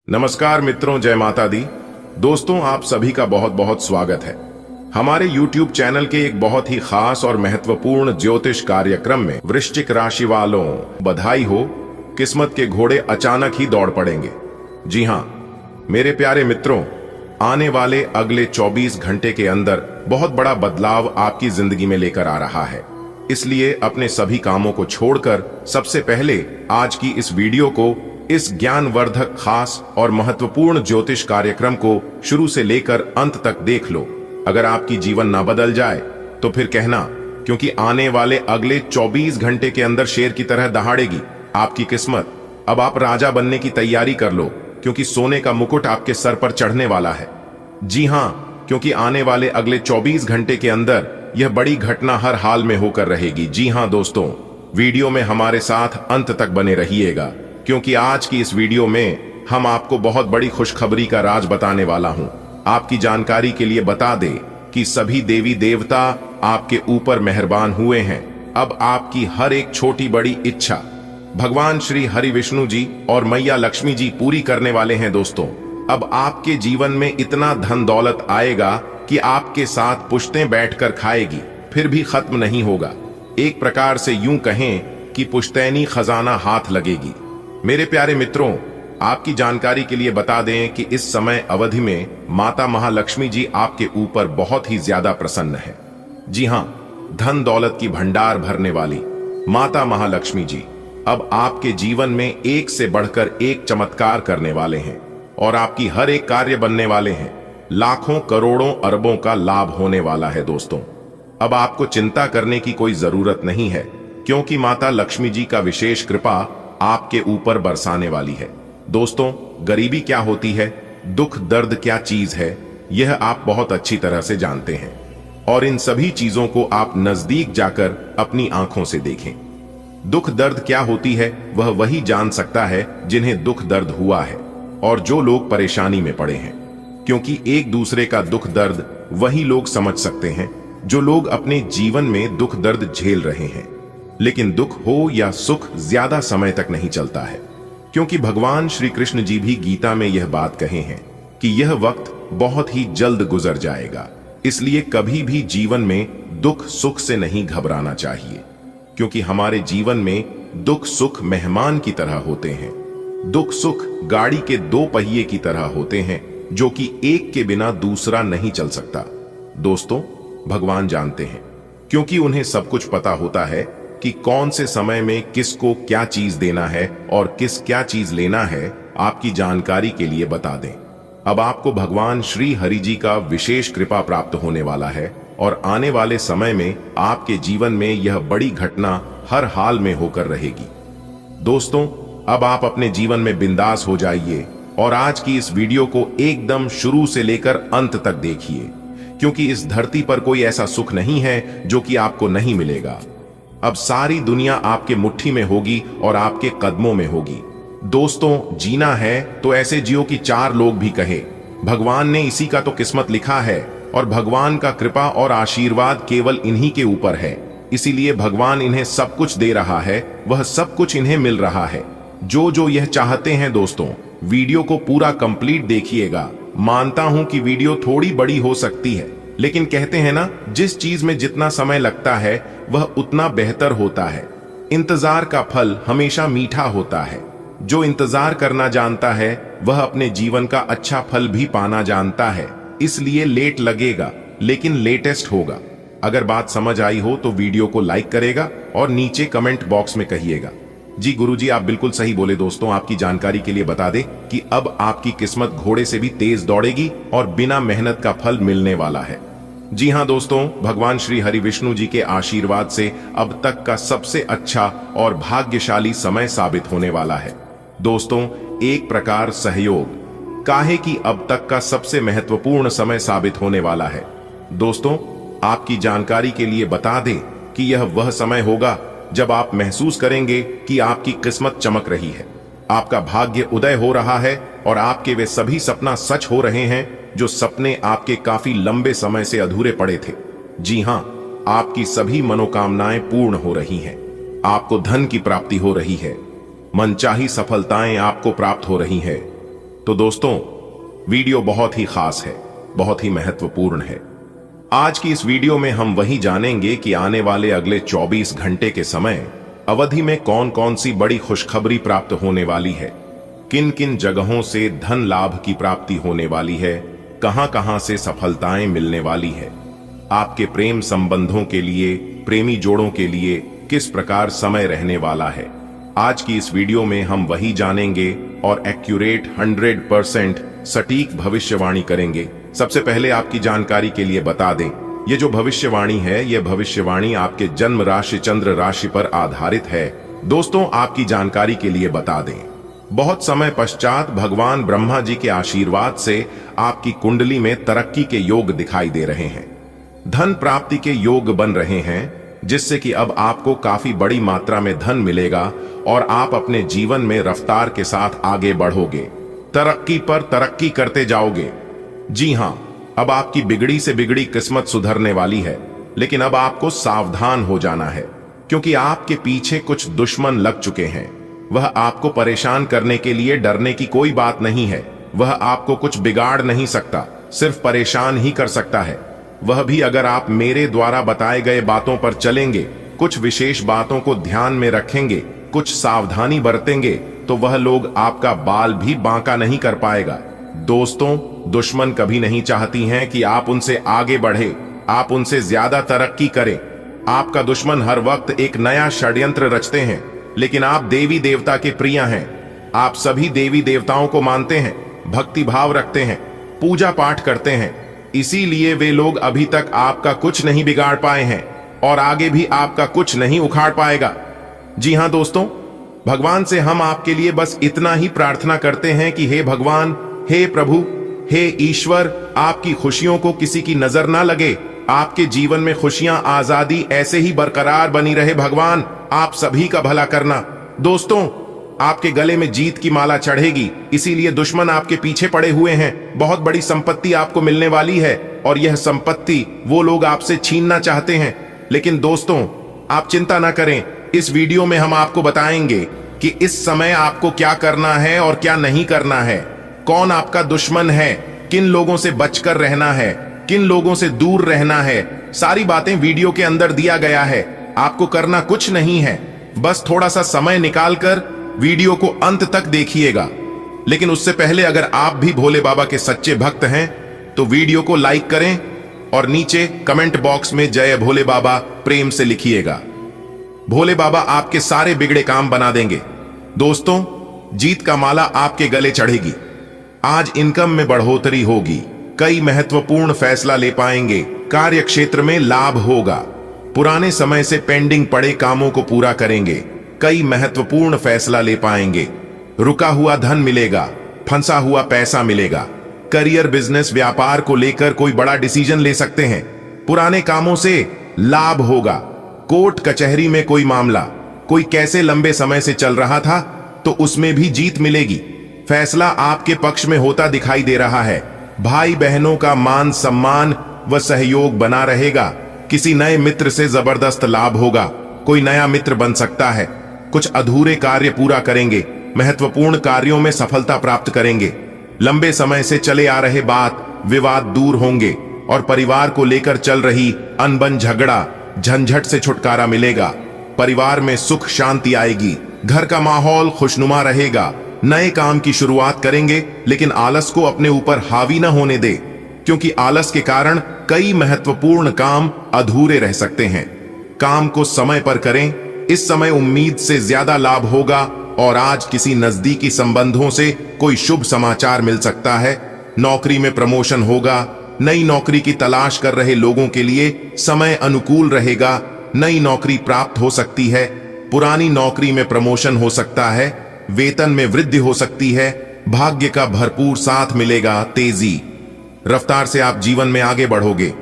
नमस्कार मित्रों, जय माता दी। दोस्तों, आप सभी का बहुत बहुत स्वागत है हमारे YouTube चैनल के एक बहुत ही खास और महत्वपूर्ण ज्योतिष कार्यक्रम में। वृश्चिक राशि वालों, बधाई हो, किस्मत के घोड़े अचानक ही दौड़ पड़ेंगे। जी हाँ मेरे प्यारे मित्रों, आने वाले अगले 24 घंटे के अंदर बहुत बड़ा बदलाव आपकी जिंदगी में लेकर आ रहा है। इसलिए अपने सभी कामों को छोड़कर सबसे पहले आज की इस वीडियो को, इस ज्ञानवर्धक खास और महत्वपूर्ण ज्योतिष कार्यक्रम को शुरू से लेकर अंत तक देख लो। अगर आपकी जीवन ना बदल जाए तो फिर कहना, क्योंकि आने वाले अगले 24 घंटे के अंदर शेर की तरह दहाड़ेगी आपकी किस्मत। अब आप राजा बनने की तैयारी कर लो, क्योंकि सोने का मुकुट आपके सर पर चढ़ने वाला है। जी हाँ, क्योंकि आने वाले अगले 24 घंटे के अंदर यह बड़ी घटना हर हाल में होकर रहेगी। जी हाँ दोस्तों, वीडियो में हमारे साथ अंत तक बने रहिएगा, क्योंकि आज की इस वीडियो में हम आपको बहुत बड़ी खुशखबरी का राज बताने वाला हूं। आपकी जानकारी के लिए बता दें कि सभी देवी देवता आपके ऊपर मेहरबान हुए हैं। अब आपकी हर एक छोटी बड़ी इच्छा भगवान श्री हरि विष्णु जी और मैया लक्ष्मी जी पूरी करने वाले हैं। दोस्तों, अब आपके जीवन में इतना धन दौलत आएगा कि आपके साथ पुश्तें बैठकर खाएगी, फिर भी खत्म नहीं होगा। एक प्रकार से यूं कहें कि पुश्तैनी खजाना हाथ लगेगी। मेरे प्यारे मित्रों, आपकी जानकारी के लिए बता दें कि इस समय अवधि में माता महालक्ष्मी जी आपके ऊपर बहुत ही ज्यादा प्रसन्न है। जी हाँ, धन दौलत की भंडार भरने वाली माता महालक्ष्मी जी अब आपके जीवन में एक से बढ़कर एक चमत्कार करने वाले हैं और आपकी हर एक कार्य बनने वाले हैं। लाखों करोड़ों अरबों का लाभ होने वाला है। दोस्तों, अब आपको चिंता करने की कोई जरूरत नहीं है, क्योंकि माता लक्ष्मी जी का विशेष कृपा आपके ऊपर बरसाने वाली है। दोस्तों, गरीबी क्या होती है, दुख दर्द क्या चीज है, यह आप बहुत अच्छी तरह से जानते हैं, और इन सभी चीजों को आप नजदीक जाकर अपनी आंखों से देखें। दुख दर्द क्या होती है वह वही जान सकता है जिन्हें दुख दर्द हुआ है और जो लोग परेशानी में पड़े हैं, क्योंकि एक दूसरे का दुख दर्द वही लोग समझ सकते हैं जो लोग अपने जीवन में दुख दर्द झेल रहे हैं। लेकिन दुख हो या सुख ज्यादा समय तक नहीं चलता है, क्योंकि भगवान श्री कृष्ण जी भी गीता में यह बात कहे हैं कि यह वक्त बहुत ही जल्द गुजर जाएगा। इसलिए कभी भी जीवन में दुख सुख से नहीं घबराना चाहिए, क्योंकि हमारे जीवन में दुख सुख मेहमान की तरह होते हैं। दुख सुख गाड़ी के दो पहिए की तरह होते हैं, जो कि एक के बिना दूसरा नहीं चल सकता। दोस्तों, भगवान जानते हैं, क्योंकि उन्हें सब कुछ पता होता है कि कौन से समय में किसको क्या चीज देना है और किस क्या चीज लेना है। आपकी जानकारी के लिए बता दें, अब आपको भगवान श्री हरि जी का विशेष कृपा प्राप्त होने वाला है और आने वाले समय में आपके जीवन में यह बड़ी घटना हर हाल में होकर रहेगी। दोस्तों, अब आप अपने जीवन में बिंदास हो जाइए और आज की इस वीडियो को एकदम शुरू से लेकर अंत तक देखिए, क्योंकि इस धरती पर कोई ऐसा सुख नहीं है जो कि आपको नहीं मिलेगा। अब सारी दुनिया आपके मुट्ठी में होगी और आपके कदमों में होगी। दोस्तों, जीना है तो ऐसे जियो कि चार लोग भी कहे भगवान ने इसी का तो किस्मत लिखा है, और भगवान का कृपा और आशीर्वाद केवल इन्हीं के ऊपर है। इसीलिए भगवान इन्हें सब कुछ दे रहा है, वह सब कुछ इन्हें मिल रहा है जो जो यह चाहते हैं। दोस्तों, वीडियो को पूरा कंप्लीट देखिएगा। मानता हूं कि वीडियो थोड़ी बड़ी हो सकती है, लेकिन कहते हैं ना, जिस चीज में जितना समय लगता है वह उतना बेहतर होता है। इंतजार का फल हमेशा मीठा होता है। जो इंतजार करना जानता है वह अपने जीवन का अच्छा फल भी पाना जानता है। इसलिए लेट लगेगा, लेकिन लेटेस्ट होगा। अगर बात समझ आई हो तो वीडियो को लाइक करेगा और नीचे कमेंट बॉक्स में कहिएगा, जी गुरुजी आप बिल्कुल सही बोले। दोस्तों, आपकी जानकारी के लिए बता दें कि अब आपकी किस्मत घोड़े से भी तेज दौड़ेगी और बिना मेहनत का फल मिलने वाला है। जी हां दोस्तों, भगवान श्री हरि विष्णु जी के आशीर्वाद से अब तक का सबसे अच्छा और भाग्यशाली समय साबित होने वाला है। दोस्तों, एक प्रकार सहयोग काहे कि अब तक का सबसे महत्वपूर्ण समय साबित होने वाला है। दोस्तों, आपकी जानकारी के लिए बता दें कि यह वह समय होगा जब आप महसूस करेंगे कि आपकी किस्मत चमक रही है, आपका भाग्य उदय हो रहा है और आपके वे सभी सपना सच हो रहे हैं जो सपने आपके काफी लंबे समय से अधूरे पड़े थे। जी हां, आपकी सभी मनोकामनाएं पूर्ण हो रही हैं। आपको धन की प्राप्ति हो रही है, मनचाही सफलताएं आपको प्राप्त हो रही है। तो दोस्तों, वीडियो बहुत ही खास है, बहुत ही महत्वपूर्ण है। आज की इस वीडियो में हम वही जानेंगे कि आने वाले अगले 24 घंटे के समय अवधि में कौन कौन सी बड़ी खुशखबरी प्राप्त होने वाली है, किन किन जगहों से धन लाभ की प्राप्ति होने वाली है, कहां कहां से सफलताएं मिलने वाली है। आपके प्रेम संबंधों के लिए, प्रेमी जोड़ों के लिए किस प्रकार समय रहने वाला है, आज की इस वीडियो में हम वही जानेंगे और एक्यूरेट 100% सटीक भविष्यवाणी करेंगे। सबसे पहले आपकी जानकारी के लिए बता दें, ये जो भविष्यवाणी है, ये भविष्यवाणी आपके जन्म राशि चंद्र राशि पर आधारित है। दोस्तों, आपकी जानकारी के लिए बता दें, बहुत समय पश्चात भगवान ब्रह्मा जी के आशीर्वाद से आपकी कुंडली में तरक्की के योग दिखाई दे रहे हैं। धन प्राप्ति के योग बन रहे हैं, जिससे कि अब आपको काफी बड़ी मात्रा में धन मिलेगा और आप अपने जीवन में रफ्तार के साथ आगे बढ़ोगे, तरक्की पर तरक्की करते जाओगे। जी हां, अब आपकी बिगड़ी से बिगड़ी किस्मत सुधरने वाली है, लेकिन अब आपको सावधान हो जाना है, क्योंकि आपके पीछे कुछ दुश्मन लग चुके हैं। वह आपको परेशान करने के लिए डरने की कोई बात नहीं है। वह आपको कुछ बिगाड़ नहीं सकता, सिर्फ परेशान ही कर सकता है। वह भी अगर आप मेरे द्वारा बताए गए बातों पर चलेंगे, कुछ विशेष बातों को ध्यान में रखेंगे, कुछ सावधानी बरतेंगे, तो वह लोग आपका बाल भी बांका नहीं कर पाएगा। दोस्तों, दुश्मन कभी नहीं चाहती हैं कि आप उनसे आगे बढ़े, आप उनसे ज्यादा तरक्की करें। आपका दुश्मन हर वक्त एक नया षड्यंत्र रचते हैं, लेकिन आप देवी देवता के प्रिय हैं। आप सभी देवी देवताओं को मानते हैं, भक्ति भाव रखते हैं, पूजा पाठ करते हैं, इसीलिए वे लोग अभी तक आपका कुछ नहीं बिगाड़ पाए हैं और आगे भी आपका कुछ नहीं उखाड़ पाएगा। जी हां दोस्तों, भगवान से हम आपके लिए बस इतना ही प्रार्थना करते हैं कि हे भगवान, हे प्रभु, हे ईश्वर, आपकी खुशियों को किसी की नजर ना लगे। आपके जीवन में खुशियां, आजादी ऐसे ही बरकरार बनी रहे। भगवान, आप सभी का भला करना। दोस्तों, आपके गले में जीत की माला चढ़ेगी, इसीलिए दुश्मन आपके पीछे पड़े हुए हैं। बहुत बड़ी संपत्ति आपको मिलने वाली है और यह संपत्ति वो लोग आपसे छीनना चाहते हैं। लेकिन दोस्तों, आप चिंता ना करें, इस वीडियो में हम आपको बताएंगे कि इस समय आपको क्या करना है और क्या नहीं करना है, कौन आपका दुश्मन है, किन लोगों से बचकर रहना है, किन लोगों से दूर रहना है। सारी बातें वीडियो के अंदर दिया गया है। आपको करना कुछ नहीं है, बस थोड़ा सा समय निकालकर वीडियो को अंत तक देखिएगा। लेकिन उससे पहले अगर आप भी भोले बाबा के सच्चे भक्त हैं तो वीडियो को लाइक करें और नीचे कमेंट बॉक्स में जय भोले बाबा प्रेम से लिखिएगा। भोले बाबा आपके सारे बिगड़े काम बना देंगे। दोस्तों, जीत का माला आपके गले चढ़ेगी। आज इनकम में बढ़ोतरी होगी, कई महत्वपूर्ण फैसला ले पाएंगे, कार्य क्षेत्र में लाभ होगा, पुराने समय से पेंडिंग पड़े कामों को पूरा करेंगे, कई महत्वपूर्ण फैसला ले पाएंगे, रुका हुआ धन मिलेगा, फंसा हुआ पैसा मिलेगा, करियर, बिजनेस, व्यापार को लेकर कोई बड़ा डिसीजन ले सकते हैं, पुराने कामों से लाभ होगा, कोर्ट कचहरी में कोई मामला, कोई कैसे लंबे समय से चल रहा था तो उसमें भी जीत मिलेगी। फैसला आपके पक्ष में होता दिखाई दे रहा है। भाई बहनों का मान सम्मान व सहयोग बना रहेगा। किसी नए मित्र से जबरदस्त लाभ होगा, कोई नया मित्र बन सकता है। कुछ अधूरे कार्य पूरा करेंगे, महत्वपूर्ण कार्यों में सफलता प्राप्त करेंगे। लंबे समय से चले आ रहे बात विवाद दूर होंगे और परिवार को लेकर चल रही अनबन झगड़ा झंझट से छुटकारा मिलेगा। परिवार में सुख शांति आएगी, घर का माहौल खुशनुमा रहेगा। नए काम की शुरुआत करेंगे, लेकिन आलस को अपने ऊपर हावी न होने दे, क्योंकि आलस के कारण कई महत्वपूर्ण काम अधूरे रह सकते हैं। काम को समय पर करें, इस समय उम्मीद से ज्यादा लाभ होगा और आज किसी नजदीकी संबंधों से कोई शुभ समाचार मिल सकता है। नौकरी में प्रमोशन होगा। नई नौकरी की तलाश कर रहे लोगों के लिए समय अनुकूल रहेगा। नई नौकरी प्राप्त हो सकती है। पुरानी नौकरी में प्रमोशन हो सकता है। वेतन में वृद्धि हो सकती है। भाग्य का भरपूर साथ मिलेगा। तेजी रफ्तार से आप जीवन में आगे बढ़ोगे,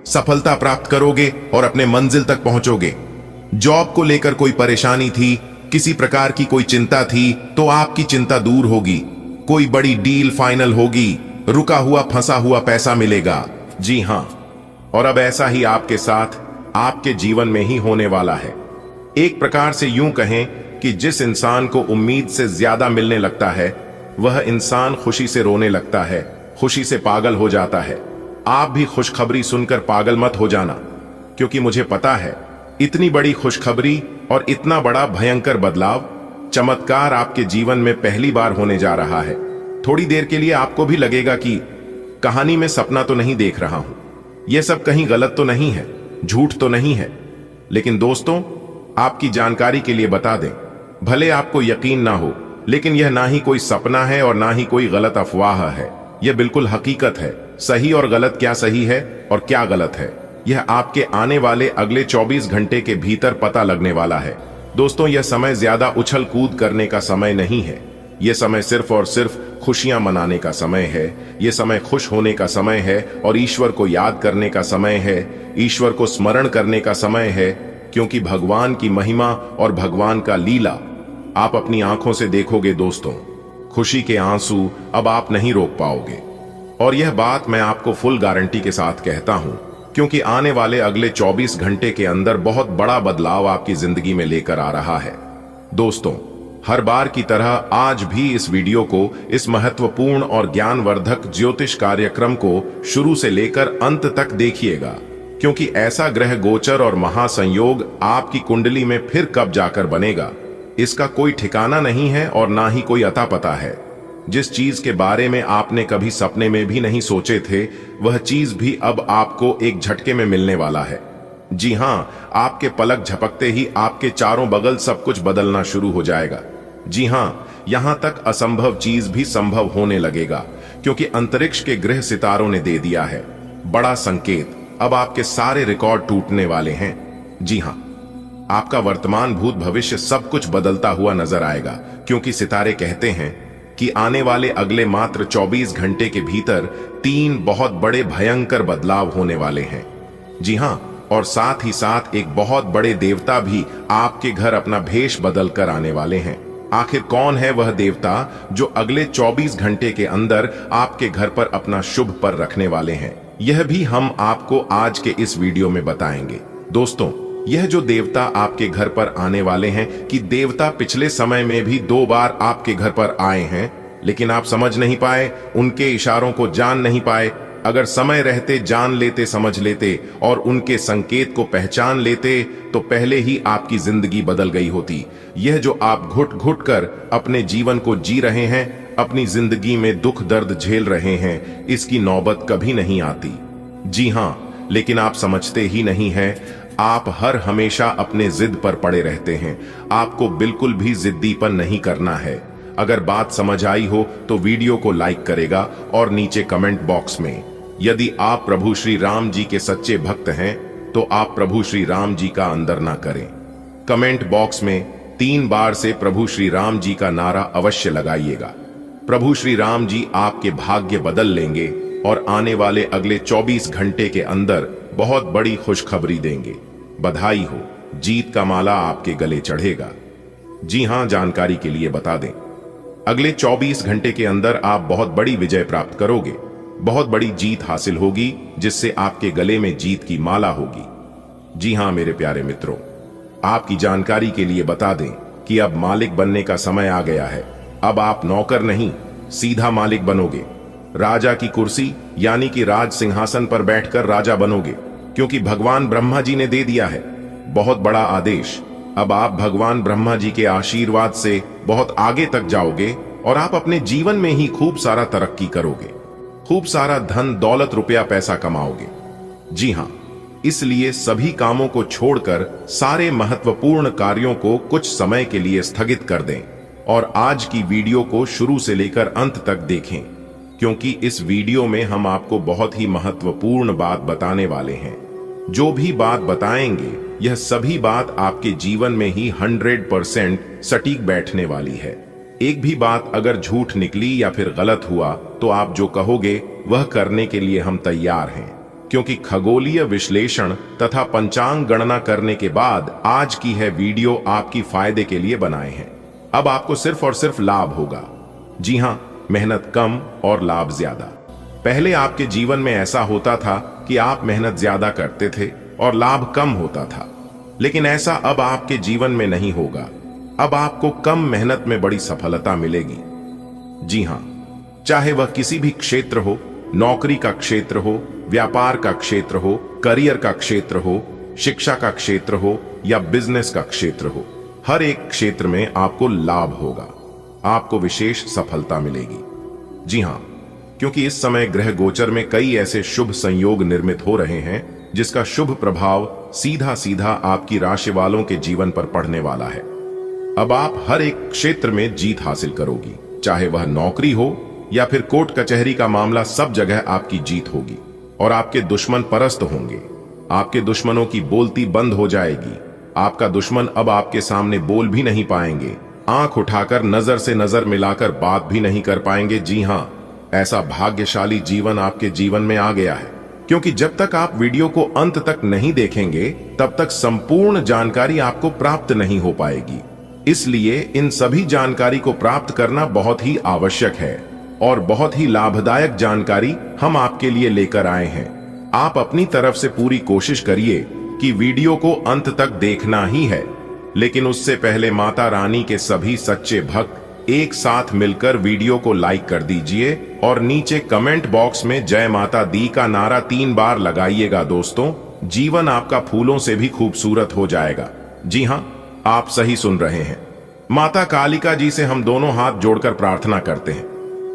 सफलता प्राप्त करोगे और अपने मंजिल तक पहुंचोगे। जॉब को लेकर कोई परेशानी थी, किसी प्रकार की कोई चिंता थी, तो आपकी चिंता दूर होगी। कोई बड़ी डील फाइनल होगी। रुका हुआ फंसा हुआ पैसा मिलेगा। जी हां, और अब ऐसा ही आपके साथ आपके जीवन में ही होने वाला है। एक प्रकार से यूं कहें कि जिस इंसान को उम्मीद से ज्यादा मिलने लगता है, वह इंसान खुशी से रोने लगता है, खुशी से पागल हो जाता है। आप भी खुशखबरी सुनकर पागल मत हो जाना, क्योंकि मुझे पता है इतनी बड़ी खुशखबरी और इतना बड़ा भयंकर बदलाव, चमत्कार आपके जीवन में पहली बार होने जा रहा है। थोड़ी देर के लिए आपको भी लगेगा कि कहानी में सपना तो नहीं देख रहा हूं, यह सब कहीं गलत तो नहीं है, झूठ तो नहीं है। लेकिन दोस्तों, आपकी जानकारी के लिए बता दें, भले आपको यकीन ना हो, लेकिन यह ना ही कोई सपना है और ना ही कोई गलत अफवाह है। यह बिल्कुल हकीकत है। सही और गलत, क्या सही है और क्या गलत है, यह आपके आने वाले अगले 24 घंटे के भीतर पता लगने वाला है। दोस्तों, यह समय ज्यादा उछल कूद करने का समय नहीं है। यह समय सिर्फ और सिर्फ खुशियां मनाने का समय है। यह समय खुश होने का समय है और ईश्वर को याद करने का समय है, ईश्वर को स्मरण करने का समय है, क्योंकि भगवान की महिमा और भगवान का लीला आप अपनी आंखों से देखोगे। दोस्तों, खुशी के आंसू अब आप नहीं रोक पाओगे। और यह बात मैं आपको फुल गारंटी के साथ कहता हूं, क्योंकि आने वाले अगले 24 घंटे के अंदर बहुत बड़ा बदलाव आपकी जिंदगी में लेकर आ रहा है। दोस्तों, हर बार की तरह आज भी इस वीडियो को, इस महत्वपूर्ण और ज्ञानवर्धक ज्योतिष कार्यक्रम को शुरू से लेकर अंत तक देखिएगा, क्योंकि ऐसा ग्रह गोचर और महासंयोग आपकी कुंडली में फिर कब जाकर बनेगा, इसका कोई ठिकाना नहीं है और ना ही कोई अता पता है। जिस चीज के बारे में आपने कभी सपने में भी नहीं सोचे थे, वह चीज भी अब आपको एक झटके में मिलने वाला है। जी हां, आपके पलक झपकते ही आपके चारों बगल सब कुछ बदलना शुरू हो जाएगा। जी हां, यहां तक असंभव चीज भी संभव होने लगेगा, क्योंकि अंतरिक्ष के ग्रह सितारों ने दे दिया है बड़ा संकेत। अब आपके सारे रिकॉर्ड टूटने वाले हैं। जी हां, आपका वर्तमान, भूत, भविष्य सब कुछ बदलता हुआ नजर आएगा, क्योंकि सितारे कहते हैं कि आने वाले अगले मात्र 24 घंटे के भीतर 3 बहुत बड़े भयंकर बदलाव होने वाले हैं। जी हां, और साथ ही साथ एक बहुत बड़े देवता भी आपके घर अपना भेष बदल कर आने वाले हैं। आखिर कौन है वह देवता जो अगले 24 घंटे के अंदर आपके घर पर अपना शुभ पर रखने वाले हैं, यह भी हम आपको आज के इस वीडियो में बताएंगे। दोस्तों, यह जो देवता आपके घर पर आने वाले हैं, कि देवता पिछले समय में भी 2 बार आपके घर पर आए हैं, लेकिन आप समझ नहीं पाए, उनके इशारों को जान नहीं पाए। अगर समय रहते जान लेते, समझ लेते और उनके संकेत को पहचान लेते, तो पहले ही आपकी जिंदगी बदल गई होती। यह जो आप घुट घुट कर अपने जीवन को जी रहे हैं, अपनी जिंदगी में दुख दर्द झेल रहे हैं, इसकी नौबत कभी नहीं आती। जी हां, लेकिन आप समझते ही नहीं हैं। आप हर हमेशा अपने जिद पर पड़े रहते हैं। आपको बिल्कुल भी जिद्दीपन नहीं करना है। अगर बात समझ आई हो तो वीडियो को लाइक करेगा और नीचे कमेंट बॉक्स में, यदि आप प्रभु श्री राम जी के सच्चे भक्त हैं, तो आप प्रभु श्री राम जी का अंदर ना करें। कमेंट बॉक्स में 3 बार से प्रभु श्री राम जी का नारा अवश्य लगाइएगा। प्रभु श्री राम जी आपके भाग्य बदल लेंगे और आने वाले अगले 24 घंटे के अंदर बहुत बड़ी खुशखबरी देंगे। बधाई हो, जीत का माला आपके गले चढ़ेगा। जी हां, जानकारी के लिए बता दें, अगले 24 घंटे के अंदर आप बहुत बड़ी विजय प्राप्त करोगे। बहुत बड़ी जीत हासिल होगी, जिससे आपके गले में जीत की माला होगी। जी हां मेरे प्यारे मित्रों, आपकी जानकारी के लिए बता दें कि अब मालिक बनने का समय आ गया है। अब आप नौकर नहीं, सीधा मालिक बनोगे। राजा की कुर्सी यानी कि राज सिंहासन पर बैठकर राजा बनोगे, क्योंकि भगवान ब्रह्मा जी ने दे दिया है बहुत बड़ा आदेश। अब आप भगवान ब्रह्मा जी के आशीर्वाद से बहुत आगे तक जाओगे और आप अपने जीवन में ही खूब सारा तरक्की करोगे, खूब सारा धन दौलत रुपया पैसा कमाओगे। जी हां, इसलिए सभी कामों को छोड़कर सारे महत्वपूर्ण कार्यों को कुछ समय के लिए स्थगित कर दें और आज की वीडियो को शुरू से लेकर अंत तक देखें, क्योंकि इस वीडियो में हम आपको बहुत ही महत्वपूर्ण बात बताने वाले हैं। जो भी बात बताएंगे, यह सभी बात आपके जीवन में ही 100% सटीक बैठने वाली है। एक भी बात अगर झूठ निकली या फिर गलत हुआ, तो आप जो कहोगे वह करने के लिए हम तैयार हैं, क्योंकि खगोलीय विश्लेषण तथा पंचांग गणना करने के बाद आज की है वीडियो आपकी फायदे के लिए बनाए हैं। अब आपको सिर्फ और सिर्फ लाभ होगा। जी हां, मेहनत कम और लाभ ज्यादा। पहले आपके जीवन में ऐसा होता था कि आप मेहनत ज्यादा करते थे और लाभ कम होता था, लेकिन ऐसा अब आपके जीवन में नहीं होगा। अब आपको कम मेहनत में बड़ी सफलता मिलेगी। जी हां, चाहे वह किसी भी क्षेत्र हो, नौकरी का क्षेत्र हो, व्यापार का क्षेत्र हो, करियर का क्षेत्र हो, शिक्षा का क्षेत्र हो या बिजनेस का क्षेत्र हो, हर एक क्षेत्र में आपको लाभ होगा, आपको विशेष सफलता मिलेगी। जी हां, क्योंकि इस समय ग्रह गोचर में कई ऐसे शुभ संयोग निर्मित हो रहे हैं जिसका शुभ प्रभाव सीधा सीधा आपकी राशि वालों के जीवन पर पड़ने वाला है। अब आप हर एक क्षेत्र में जीत हासिल करोगी, चाहे वह नौकरी हो या फिर कोर्ट कचहरी का मामला, सब जगह आपकी जीत होगी और आपके दुश्मन परास्त होंगे। आपके दुश्मनों की बोलती बंद हो जाएगी। आपका दुश्मन अब आपके सामने बोल भी नहीं पाएंगे, आंख उठाकर नजर से नजर मिलाकर बात भी नहीं कर पाएंगे। जी हां, ऐसा भाग्यशाली जीवन आपके जीवन में आ गया है, क्योंकि जब तक आप वीडियो को अंत तक नहीं देखेंगे तब तक संपूर्ण जानकारी आपको प्राप्त नहीं हो पाएगी। इसलिए इन सभी जानकारी को प्राप्त करना बहुत ही आवश्यक है और बहुत ही लाभदायक जानकारी हम आपके लिए लेकर आए हैं। आप अपनी तरफ से पूरी कोशिश करिए कि वीडियो को अंत तक देखना ही है, लेकिन उससे पहले माता रानी के सभी सच्चे भक्त एक साथ मिलकर वीडियो को लाइक कर दीजिए और नीचे कमेंट बॉक्स में जय माता दी का नारा 3 बार लगाइएगा। दोस्तों, जीवन आपका फूलों से भी खूबसूरत हो जाएगा। जी हां, आप सही सुन रहे हैं। माता कालिका जी से हम दोनों हाथ जोड़कर प्रार्थना करते हैं,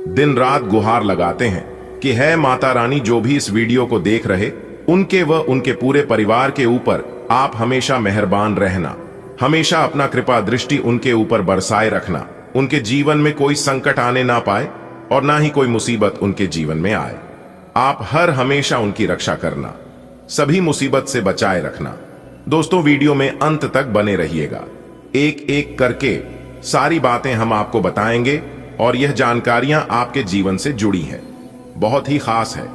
दिन रात गुहार लगाते हैं कि है माता रानी, जो भी इस वीडियो को देख रहे उनके व उनके पूरे परिवार के ऊपर आप हमेशा मेहरबान रहना, हमेशा अपना कृपा दृष्टि उनके ऊपर बरसाए रखना, उनके जीवन में कोई संकट आने ना पाए और ना ही कोई मुसीबत उनके जीवन में आए। आप हर हमेशा उनकी रक्षा करना, सभी मुसीबत से बचाए रखना। दोस्तों, वीडियो में अंत तक बने रहिएगा, एक एक करके सारी बातें हम आपको बताएंगे और यह जानकारियां आपके जीवन से जुड़ी हैं, बहुत ही खास है,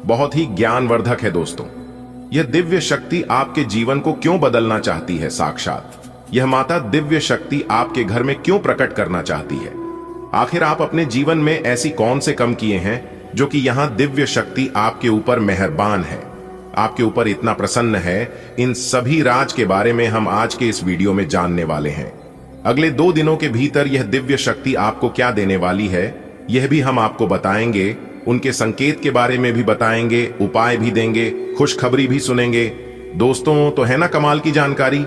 बहुत ही ज्ञानवर्धक है। दोस्तों, यह दिव्य शक्ति आपके जीवन को क्यों बदलना चाहती है, साक्षात यह माता दिव्य शक्ति आपके घर में क्यों प्रकट करना चाहती है? आखिर आप अपने जीवन में ऐसी कौन से कम किए हैं जो कि यहां दिव्य शक्ति आपके ऊपर मेहरबान है, आपके ऊपर इतना प्रसन्न है? इन सभी राज के बारे में हम आज के इस वीडियो में जानने वाले हैं। अगले 2 दिनों के भीतर यह दिव्य शक्ति आपको क्या देने वाली है, यह भी हम आपको बताएंगे। उनके संकेत के बारे में भी बताएंगे, उपाय भी देंगे, खुशखबरी भी सुनेंगे। दोस्तों, तो है ना कमाल की जानकारी?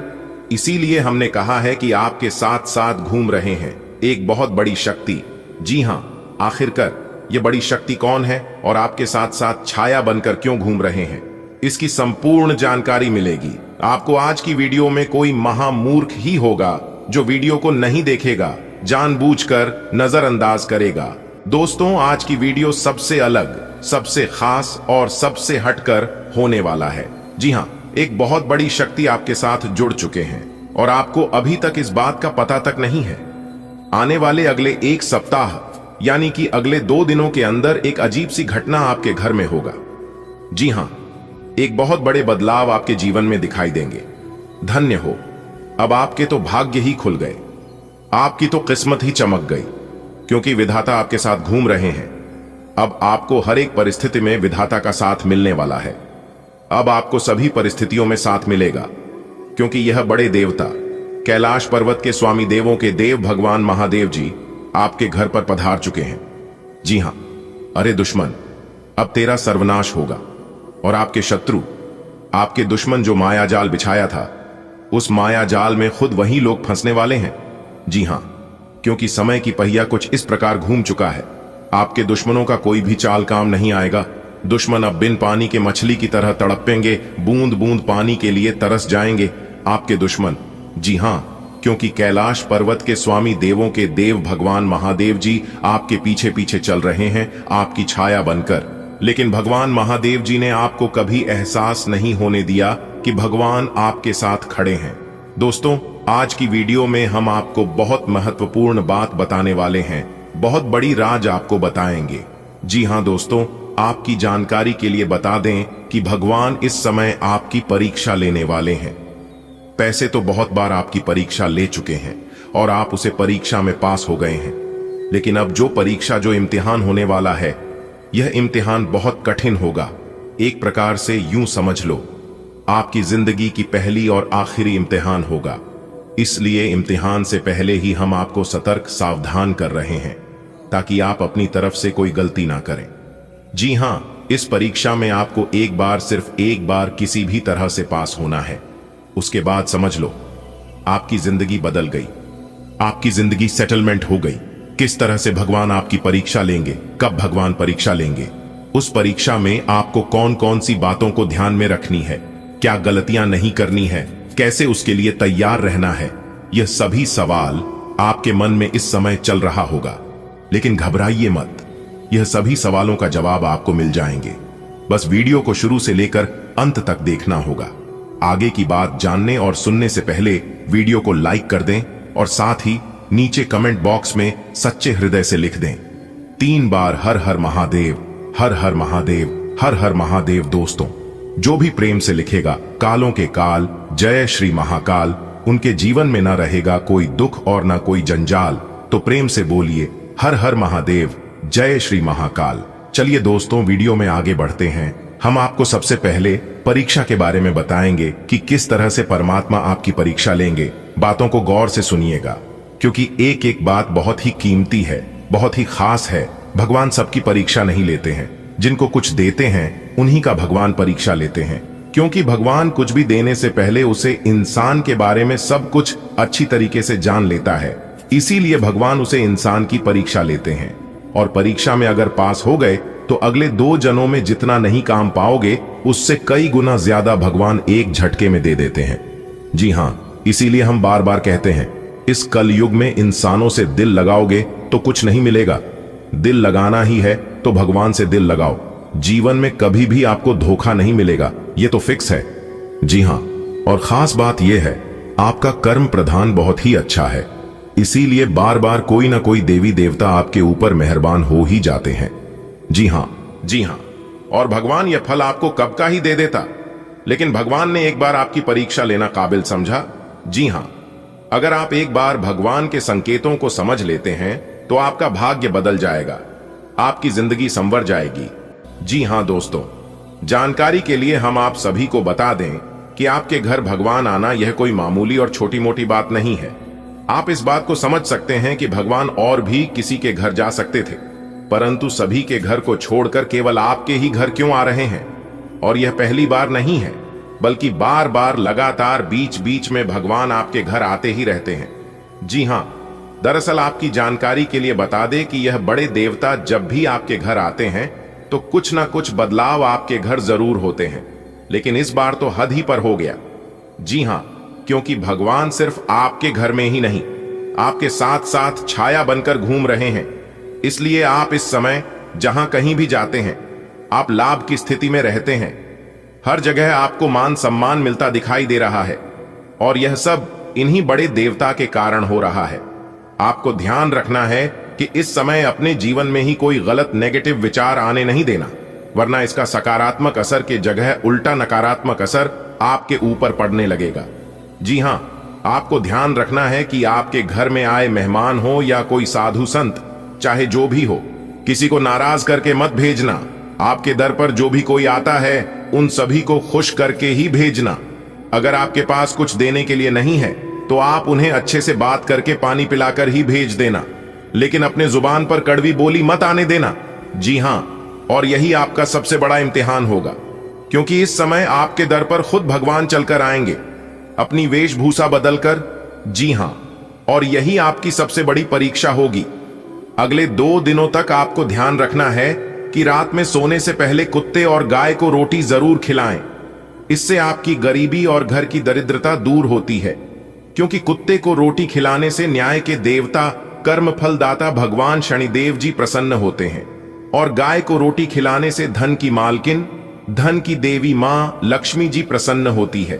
इसीलिए हमने कहा है कि आपके साथ साथ घूम रहे हैं एक बहुत बड़ी शक्ति। जी हां, आखिरकार यह बड़ी शक्ति कौन है और आपके साथ साथ छाया बनकर क्यों घूम रहे हैं, इसकी संपूर्ण जानकारी मिलेगी आपको आज की वीडियो में। कोई महामूर्ख ही होगा जो वीडियो को नहीं देखेगा, जानबूझकर नजरअंदाज करेगा। दोस्तों, आज की वीडियो सबसे अलग, सबसे खास और सबसे हटकर होने वाला है। जी हां, एक बहुत बड़ी शक्ति आपके साथ जुड़ चुके हैं और आपको अभी तक इस बात का पता तक नहीं है। आने वाले अगले 1 सप्ताह यानी कि अगले 2 दिनों के अंदर एक अजीब सी घटना आपके घर में होगा। जी हां, एक बहुत बड़े बदलाव आपके जीवन में दिखाई देंगे। धन्य हो, अब आपके तो भाग्य ही खुल गए, आपकी तो किस्मत ही चमक गई, क्योंकि विधाता आपके साथ घूम रहे हैं। अब आपको हर एक परिस्थिति में विधाता का साथ मिलने वाला है। अब आपको सभी परिस्थितियों में साथ मिलेगा, क्योंकि यह बड़े देवता कैलाश पर्वत के स्वामी देवों के देव भगवान महादेव जी आपके घर पर पधार चुके हैं। जी हां, अरे दुश्मन, अब तेरा सर्वनाश होगा और आपके शत्रु, आपके दुश्मन जो माया जाल बिछाया था, उस माया जाल में खुद वही लोग फंसने वाले हैं। जी हां, क्योंकि समय की पहिया कुछ इस प्रकार घूम चुका है, आपके दुश्मनों का कोई भी चाल काम नहीं आएगा। दुश्मन अब बिन पानी के मछली की तरह तड़पेंगे, बूंद बूंद पानी के लिए तरस जाएंगे आपके दुश्मन। जी हां, क्योंकि कैलाश पर्वत के स्वामी देवों के देव भगवान महादेव जी आपके पीछे पीछे चल रहे हैं, आपकी छाया बनकर। लेकिन भगवान महादेव जी ने आपको कभी एहसास नहीं होने दिया कि भगवान आपके साथ खड़े हैं। दोस्तों, आज की वीडियो में हम आपको बहुत महत्वपूर्ण बात बताने वाले हैं, बहुत बड़ी राज आपको बताएंगे। जी हां दोस्तों, आपकी जानकारी के लिए बता दें कि भगवान इस समय आपकी परीक्षा लेने वाले हैं। पैसे तो बहुत बार आपकी परीक्षा ले चुके हैं और आप उसे परीक्षा में पास हो गए हैं, लेकिन अब जो परीक्षा, जो इम्तिहान होने वाला है, यह इम्तिहान बहुत कठिन होगा। एक प्रकार से यूं समझ लो, आपकी जिंदगी की पहली और आखिरी इम्तिहान होगा। इसलिए इम्तिहान से पहले ही हम आपको सतर्क, सावधान कर रहे हैं, ताकि आप अपनी तरफ से कोई गलती ना करें। जी हां, इस परीक्षा में आपको एक बार, सिर्फ एक बार किसी भी तरह से पास होना है। उसके बाद समझ लो आपकी जिंदगी बदल गई, आपकी जिंदगी सेटलमेंट हो गई। किस तरह से भगवान आपकी परीक्षा लेंगे, कब भगवान परीक्षा लेंगे, उस परीक्षा में आपको कौन कौन सी बातों को ध्यान में रखनी है, क्या गलतियां नहीं करनी है, कैसे उसके लिए तैयार रहना है, यह सभी सवाल आपके मन में इस समय चल रहा होगा। लेकिन घबराइए मत, यह सभी सवालों का जवाब आपको मिल जाएंगे। बस वीडियो को शुरू से लेकर अंत तक देखना होगा। आगे की बात जानने और सुनने से पहले वीडियो को लाइक कर दें और साथ ही नीचे कमेंट बॉक्स में सच्चे हृदय से लिख दें 3 बार हर हर महादेव, हर हर महादेव, हर हर महादेव। दोस्तों, जो भी प्रेम से लिखेगा कालों के काल जय श्री महाकाल, उनके जीवन में ना रहेगा कोई दुख और ना कोई जंजाल। तो प्रेम से बोलिए हर हर महादेव, जय श्री महाकाल। चलिए दोस्तों, वीडियो में आगे बढ़ते हैं। हम आपको सबसे पहले परीक्षा के बारे में बताएंगे कि किस तरह से परमात्मा आपकी परीक्षा लेंगे। बातों को गौर से सुनिएगा, क्योंकि एक एक बात बहुत ही कीमती है, बहुत ही खास है। भगवान सबकी परीक्षा नहीं लेते हैं, जिनको कुछ देते हैं उन्हीं का भगवान परीक्षा लेते हैं। क्योंकि भगवान कुछ भी देने से पहले उसे इंसान के बारे में सब कुछ अच्छी तरीके से जान लेता है, इसीलिए भगवान उसे इंसान की परीक्षा लेते हैं। और परीक्षा में अगर पास हो गए तो अगले 2 जन्मों में जितना नहीं काम पाओगे उससे कई गुना ज्यादा भगवान एक झटके में दे देते हैं। जी हां, इसीलिए हम बार बार कहते हैं, इस कलयुग में इंसानों से दिल लगाओगे तो कुछ नहीं मिलेगा। दिल लगाना ही है तो भगवान से दिल लगाओ, जीवन में कभी भी आपको धोखा नहीं मिलेगा, ये तो फिक्स है। जी हां, और खास बात यह है आपका कर्म प्रधान बहुत ही अच्छा है, इसीलिए बार बार कोई ना कोई देवी देवता आपके ऊपर मेहरबान हो ही जाते हैं। जी हां, जी हां, और भगवान यह फल आपको कब का ही दे देता, लेकिन भगवान ने एक बार आपकी परीक्षा लेना काबिल समझा। जी हां, अगर आप एक बार भगवान के संकेतों को समझ लेते हैं तो आपका भाग्य बदल जाएगा, आपकी जिंदगी संवर जाएगी। जी हां दोस्तों, जानकारी के लिए हम आप सभी को बता दें कि आपके घर भगवान आना यह कोई मामूली और छोटी मोटी बात नहीं है। आप इस बात को समझ सकते हैं कि भगवान और भी किसी के घर जा सकते थे, परंतु सभी के घर को छोड़कर केवल आपके ही घर क्यों आ रहे हैं। और यह पहली बार नहीं है, बल्कि बार बार लगातार बीच बीच में भगवान आपके घर आते ही रहते हैं। जी हां, दरअसल आपकी जानकारी के लिए बता दें कि यह बड़े देवता जब भी आपके घर आते हैं तो कुछ ना कुछ बदलाव आपके घर जरूर होते हैं, लेकिन इस बार तो हद ही पर हो गया। जी हां, क्योंकि भगवान सिर्फ आपके घर में ही नहीं, आपके साथ साथ छाया बनकर घूम रहे हैं। इसलिए आप इस समय जहां कहीं भी जाते हैं आप लाभ की स्थिति में रहते हैं, हर जगह आपको मान सम्मान मिलता दिखाई दे रहा है, और यह सब इन्हीं बड़े देवता के कारण हो रहा है। आपको ध्यान रखना है कि इस समय अपने जीवन में ही कोई गलत नेगेटिव विचार आने नहीं देना, वरना इसका सकारात्मक असर के जगह उल्टा नकारात्मक असर आपके ऊपर पड़ने लगेगा। जी हां, आपको ध्यान रखना है कि आपके घर में आए मेहमान हो या कोई साधु संत, चाहे जो भी हो, किसी को नाराज करके मत भेजना। आपके दर पर जो भी कोई आता है उन सभी को खुश करके ही भेजना। अगर आपके पास कुछ देने के लिए नहीं है तो आप उन्हें अच्छे से बात करके पानी पिलाकर ही भेज देना, लेकिन अपने जुबान पर कड़वी बोली मत आने देना। जी हां, और यही आपका सबसे बड़ा इम्तिहान होगा, क्योंकि इस समय आपके दर पर खुद भगवान चलकर आएंगे अपनी वेशभूषा बदलकर। जी हां, और यही आपकी सबसे बड़ी परीक्षा होगी। अगले 2 दिनों तक आपको ध्यान रखना है कि रात में सोने से पहले कुत्ते और गाय को रोटी जरूर खिलाएं। इससे आपकी गरीबी और घर की दरिद्रता दूर होती है, क्योंकि कुत्ते को रोटी खिलाने से न्याय के देवता कर्म फलदाता भगवान शनिदेव जी प्रसन्न होते हैं, और गाय को रोटी खिलाने से धन की मालकिन, धन की देवी मां लक्ष्मी जी प्रसन्न होती है।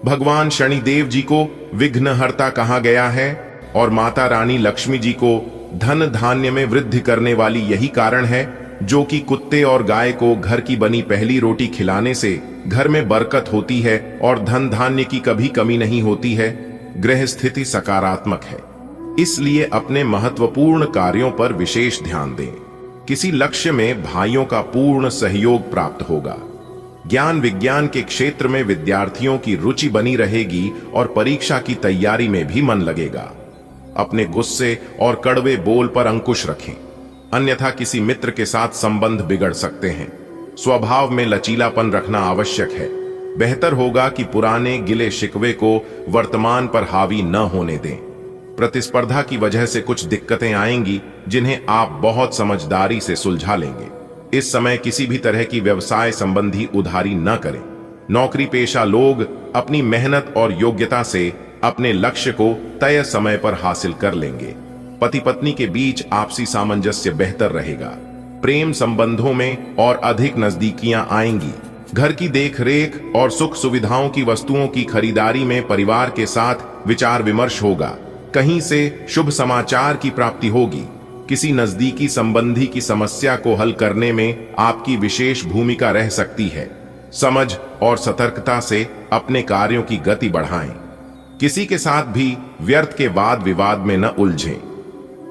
भगवान शनिदेव जी को विघ्नहर्ता कहा गया है, और माता रानी लक्ष्मी जी को धन धान्य में वृद्धि करने वाली यही कारण है, जो कि कुत्ते और गाय को घर की बनी पहली रोटी खिलाने से घर में बरकत होती है और धन धान्य की कभी कमी नहीं होती है, ग्रह स्थिति सकारात्मक है। इसलिए अपने महत्वपूर्ण कार्यों पर विशेष ध्यान दें। किसी लक्ष्य में भाइयों का पूर्ण सहयोग प्राप्त होगा। ज्ञान विज्ञान के क्षेत्र में विद्यार्थियों की रुचि बनी रहेगी और परीक्षा की तैयारी में भी मन लगेगा। अपने गुस्से और कड़वे बोल पर अंकुश रखें। अन्यथा किसी मित्र के साथ संबंध बिगड़ सकते हैं। स्वभाव में लचीलापन रखना आवश्यक है। बेहतर होगा कि पुराने गिले शिकवे को वर्तमान पर हावी न होने दें। प्रतिस्पर्धा की वजह से कुछ दिक्कतें आएंगी जिन्हें आप बहुत समझदारी से सुलझा लेंगे। इस समय किसी भी तरह की व्यवसाय संबंधी उधारी न करें। नौकरी पेशा लोग अपनी मेहनत और योग्यता से अपने लक्ष्य को तय समय पर हासिल कर लेंगे। पति पत्नी के बीच आपसी सामंजस्य बेहतर रहेगा। प्रेम संबंधों में और अधिक नजदीकियां आएंगी। घर की देखरेख और सुख सुविधाओं की वस्तुओं की खरीदारी में परिवार के साथ विचार विमर्श होगा। कहीं से शुभ समाचार की प्राप्ति होगी। किसी नजदीकी संबंधी की समस्या को हल करने में आपकी विशेष भूमिका रह सकती है। समझ और सतर्कता से अपने कार्यों की गति बढ़ाएं। किसी के साथ भी व्यर्थ के वाद विवाद में न उलझें।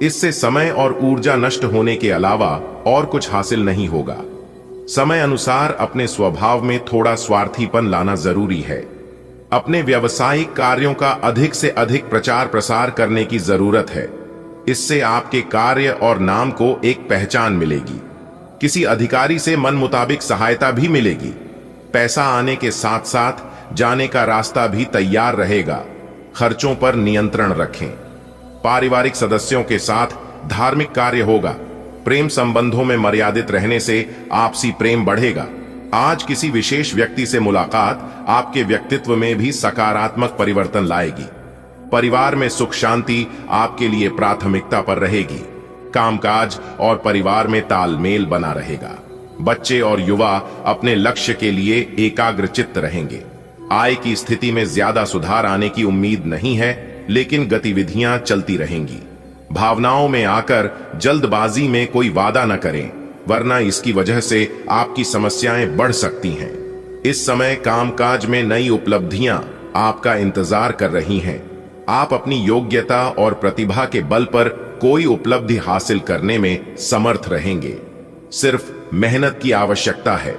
इससे समय और ऊर्जा नष्ट होने के अलावा और कुछ हासिल नहीं होगा। समय अनुसार अपने स्वभाव में थोड़ा स्वार्थीपन लाना जरूरी है। अपने व्यावसायिक कार्यों का अधिक से अधिक प्रचार प्रसार करने की जरूरत है। इससे आपके कार्य और नाम को एक पहचान मिलेगी। किसी अधिकारी से मन मुताबिक सहायता भी मिलेगी। पैसा आने के साथ साथ जाने का रास्ता भी तैयार रहेगा। खर्चों पर नियंत्रण रखें। पारिवारिक सदस्यों के साथ धार्मिक कार्य होगा। प्रेम संबंधों में मर्यादित रहने से आपसी प्रेम बढ़ेगा। आज किसी विशेष व्यक्ति से मुलाकात आपके व्यक्तित्व में भी सकारात्मक परिवर्तन लाएगी। परिवार में सुख शांति आपके लिए प्राथमिकता पर रहेगी। कामकाज और परिवार में तालमेल बना रहेगा। बच्चे और युवा अपने लक्ष्य के लिए एकाग्रचित्त रहेंगे। आय की स्थिति में ज्यादा सुधार आने की उम्मीद नहीं है, लेकिन गतिविधियां चलती रहेंगी। भावनाओं में आकर जल्दबाजी में कोई वादा न करें, वरना इसकी वजह से आपकी समस्याएं बढ़ सकती हैं। इस समय कामकाज में नई उपलब्धियां आपका इंतजार कर रही हैं। आप अपनी योग्यता और प्रतिभा के बल पर कोई उपलब्धि हासिल करने में समर्थ रहेंगे। सिर्फ मेहनत की आवश्यकता है।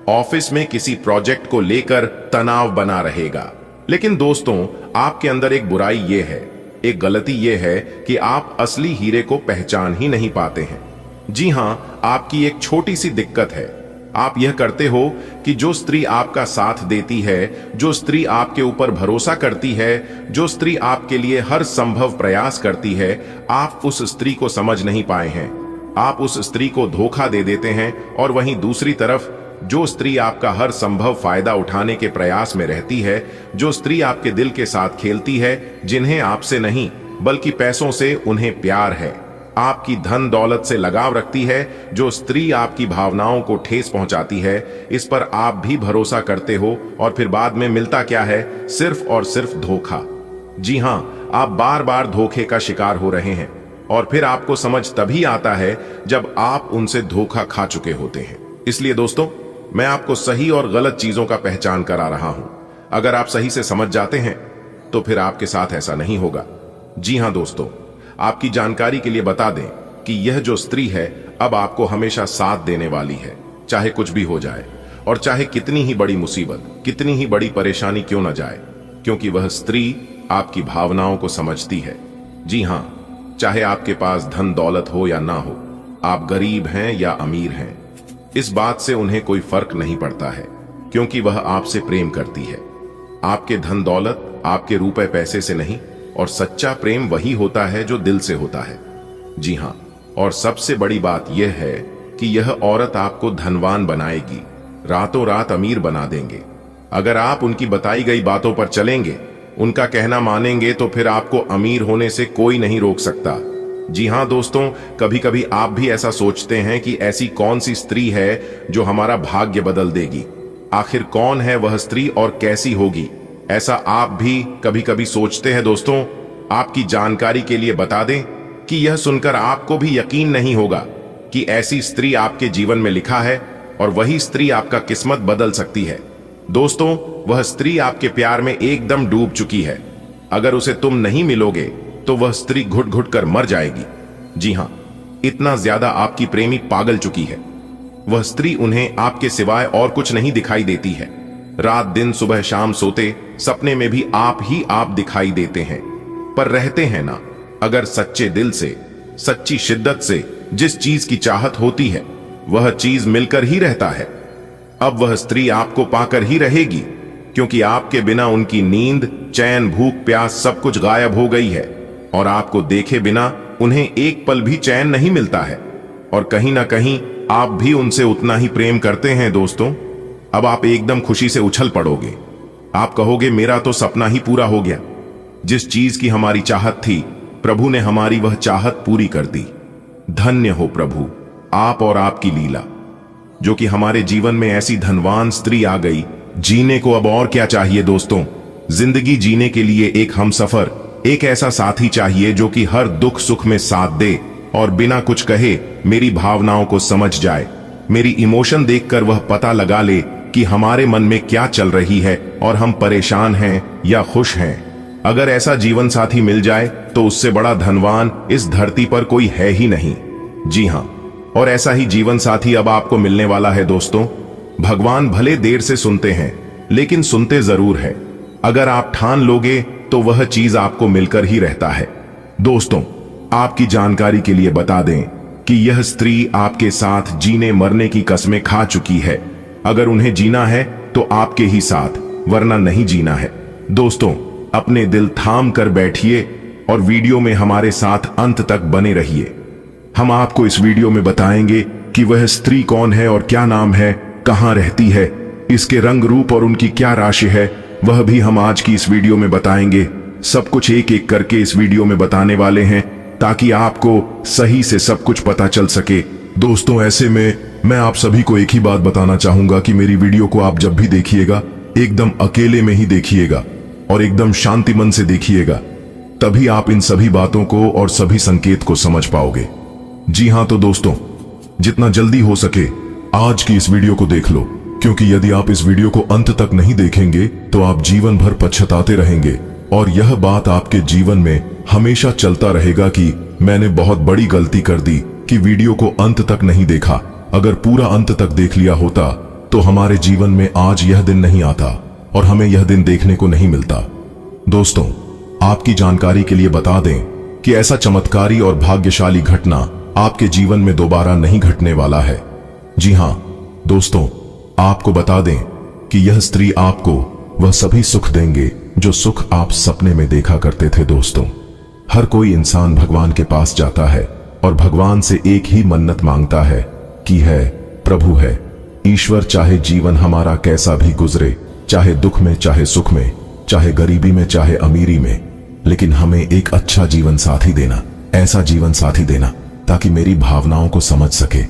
ऑफिस में किसी प्रोजेक्ट को लेकर तनाव बना रहेगा। लेकिन दोस्तों, आपके अंदर एक बुराई ये है, एक गलती ये है कि आप असली हीरे को पहचान ही नहीं पाते हैं। जी हां, आपकी एक छोटी सी दिक्कत है। आप यह करते हो कि जो स्त्री आपका साथ देती है, जो स्त्री आपके ऊपर भरोसा करती है, जो स्त्री आपके लिए हर संभव प्रयास करती है, आप उस स्त्री को समझ नहीं पाए हैं। आप उस स्त्री को धोखा दे देते हैं। और वहीं दूसरी तरफ जो स्त्री आपका हर संभव फायदा उठाने के प्रयास में रहती है, जो स्त्री आपके दिल के साथ खेलती है, जिन्हें आपसे नहीं बल्कि पैसों से उन्हें प्यार है, आपकी धन दौलत से लगाव रखती है, जो स्त्री आपकी भावनाओं को ठेस पहुंचाती है, इस पर आप भी भरोसा करते हो और फिर बाद में मिलता क्या है? सिर्फ और सिर्फ धोखा। जी हां, आप बार बार धोखे का शिकार हो रहे हैं और फिर आपको समझ तभी आता है जब आप उनसे धोखा खा चुके होते हैं। इसलिए दोस्तों, मैं आपको सही और गलत चीजों का पहचान करा रहा हूं। अगर आप सही से समझ जाते हैं तो फिर आपके साथ ऐसा नहीं होगा। जी हां दोस्तों, आपकी जानकारी के लिए बता दें कि यह जो स्त्री है अब आपको हमेशा साथ देने वाली है, चाहे कुछ भी हो जाए और चाहे कितनी ही बड़ी मुसीबत, कितनी ही बड़ी परेशानी क्यों न जाए, क्योंकि वह स्त्री आपकी भावनाओं को समझती है। जी हां, चाहे आपके पास धन दौलत हो या ना हो, आप गरीब हैं या अमीर हैं, इस बात से उन्हें कोई फर्क नहीं पड़ता है, क्योंकि वह आपसे प्रेम करती है। आपके धन दौलत, आपके रुपए पैसे से नहीं, और सच्चा प्रेम वही होता है जो दिल से होता है। जी हां, और सबसे बड़ी बात यह है कि यह औरत आपको धनवान बनाएगी, रातों रात अमीर बना देंगे। अगर आप उनकी बताई गई बातों पर चलेंगे, उनका कहना मानेंगे, तो फिर आपको अमीर होने से कोई नहीं रोक सकता। जी हां दोस्तों, कभी कभी आप भी ऐसा सोचते हैं कि ऐसी कौन सी स्त्री है जो हमारा भाग्य बदल देगी। आखिर कौन है वह स्त्री और कैसी होगी, ऐसा आप भी कभी कभी सोचते हैं। दोस्तों, आपकी जानकारी के लिए बता दें कि यह सुनकर आपको भी यकीन नहीं होगा कि ऐसी स्त्री आपके जीवन में लिखा है और वही स्त्री आपका किस्मत बदल सकती है। दोस्तों, वह स्त्री आपके प्यार में एकदम डूब चुकी है। अगर उसे तुम नहीं मिलोगे तो वह स्त्री घुट घुट कर मर जाएगी। जी हां, इतना ज्यादा आपकी प्रेमी पागल चुकी है। वह स्त्री उन्हें आपके सिवाय और कुछ नहीं दिखाई देती है। रात दिन सुबह शाम सोते सपने में भी आप ही आप दिखाई देते हैं, पर रहते हैं ना। अगर सच्चे दिल से, सच्ची शिद्दत से जिस चीज की चाहत होती है वह चीज मिलकर ही रहता है। अब वह स्त्री आपको पाकर ही रहेगी, क्योंकि आपके बिना उनकी नींद, चैन, भूख, प्यास सब कुछ गायब हो गई है और आपको देखे बिना उन्हें एक पल भी चैन नहीं मिलता है। और कहीं ना कहीं आप भी उनसे उतना ही प्रेम करते हैं दोस्तों। अब आप एकदम खुशी से उछल पड़ोगे। आप कहोगे, मेरा तो सपना ही पूरा हो गया। जिस चीज की हमारी चाहत थी, प्रभु ने हमारी वह चाहत पूरी कर दी। धन्य हो प्रभु आप और आपकी लीला, जो कि हमारे जीवन में ऐसी धनवान स्त्री आ गई। जीने को अब और क्या चाहिए दोस्तों। जिंदगी जीने के लिए एक हमसफर, एक ऐसा साथी चाहिए जो कि हर दुख सुख में साथ दे और बिना कुछ कहे मेरी भावनाओं को समझ जाए, मेरी इमोशन देखकर वह पता लगा ले कि हमारे मन में क्या चल रही है और हम परेशान हैं या खुश हैं। अगर ऐसा जीवन साथी मिल जाए तो उससे बड़ा धनवान इस धरती पर कोई है ही नहीं। जी हां, और ऐसा ही जीवन साथी अब आपको मिलने वाला है दोस्तों। भगवान भले देर से सुनते हैं, लेकिन सुनते जरूर है। अगर आप ठान लोगे तो वह चीज आपको मिलकर ही रहता है। दोस्तों, आपकी जानकारी के लिए बता दें कि यह स्त्री आपके साथ जीने मरने की कस्में खा चुकी है। अगर उन्हें जीना है तो आपके ही साथ, वरना नहीं जीना है। दोस्तों, अपने दिल थाम कर बैठिए और वीडियो में हमारे साथ अंत तक बने रहिए। हम आपको इस वीडियो में बताएंगे कि वह स्त्री कौन है और क्या नाम है, कहां रहती है, इसके रंग रूप और उनकी क्या राशि है, वह भी हम आज की इस वीडियो में बताएंगे। सब कुछ एक एक करके इस वीडियो में बताने वाले हैं, ताकि आपको सही से सब कुछ पता चल सके। दोस्तों, ऐसे में मैं आप सभी को एक ही बात बताना चाहूंगा कि मेरी वीडियो को आप जब भी देखिएगा, एकदम अकेले में ही देखिएगा और एकदम शांति मन से देखिएगा। तभी आप इन सभी बातों को और सभी संकेत को समझ पाओगे। जी हां, तो दोस्तों, जितना जल्दी हो सके आज की इस वीडियो को देख लो, क्योंकि यदि आप इस वीडियो को अंत तक नहीं देखेंगे तो आप जीवन भर पछताते रहेंगे और यह बात आपके जीवन में हमेशा चलता रहेगा कि मैंने बहुत बड़ी गलती कर दी कि वीडियो को अंत तक नहीं देखा। अगर पूरा अंत तक देख लिया होता तो हमारे जीवन में आज यह दिन नहीं आता और हमें यह दिन देखने को नहीं मिलता। दोस्तों, आपकी जानकारी के लिए बता दें कि ऐसा चमत्कारी और भाग्यशाली घटना आपके जीवन में दोबारा नहीं घटने वाला है। जी हां दोस्तों, आपको बता दें कि यह स्त्री आपको वह सभी सुख देंगे जो सुख आप सपने में देखा करते थे। दोस्तों, हर कोई इंसान भगवान के पास जाता है और भगवान से एक ही मन्नत मांगता है कि है प्रभु है ईश्वर, चाहे जीवन हमारा कैसा भी गुजरे, चाहे दुख में, चाहे सुख में, चाहे गरीबी में, चाहे अमीरी में, लेकिन हमें एक अच्छा जीवन साथी देना, ऐसा जीवन साथी देना ताकि मेरी भावनाओं को समझ सके,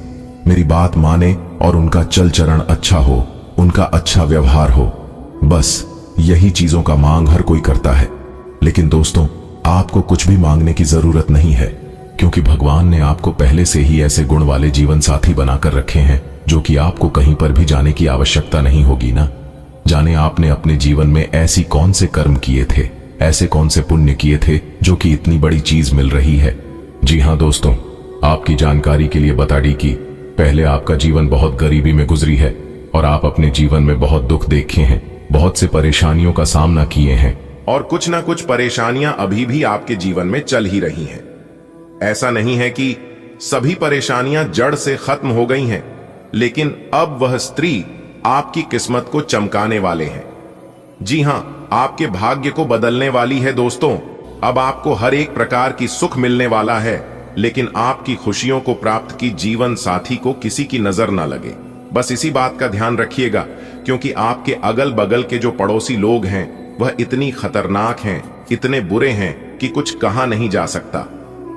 मेरी बात माने और उनका चल चरण अच्छा हो, उनका अच्छा व्यवहार हो। बस यही चीजों का मांग हर कोई करता है। लेकिन दोस्तों, आपको कुछ भी मांगने की जरूरत नहीं है, क्योंकि भगवान ने आपको पहले से ही ऐसे गुण वाले जीवन साथी बनाकर रखे हैं जो कि आपको कहीं पर भी जाने की आवश्यकता नहीं होगी ना। जाने आपने अपने जीवन में ऐसी कौन से कर्म किए थे, ऐसे कौन से पुण्य किए थे जो कि इतनी बड़ी चीज मिल रही है। जी हां दोस्तों, आपकी जानकारी के लिए बता दी कि पहले आपका जीवन बहुत गरीबी में गुजरी है और आप अपने जीवन में बहुत दुख देखे हैं, बहुत से परेशानियों का सामना किए हैं और कुछ ना कुछ परेशानियां अभी भी आपके जीवन में चल ही रही हैं। ऐसा नहीं है कि सभी परेशानियां जड़ से खत्म हो गई हैं, लेकिन अब वह स्त्री आपकी किस्मत को चमकाने वाले हैं। जी हां, आपके भाग्य को बदलने वाली है दोस्तों। अब आपको हर एक प्रकार की सुख मिलने वाला है, लेकिन आपकी खुशियों को प्राप्त की जीवन साथी को किसी की नजर ना लगे। बस इसी बात का ध्यान रखिएगा, क्योंकि आपके अगल बगल के जो पड़ोसी लोग हैं वह इतनी खतरनाक हैं, इतने बुरे हैं कि कुछ कहा नहीं जा सकता।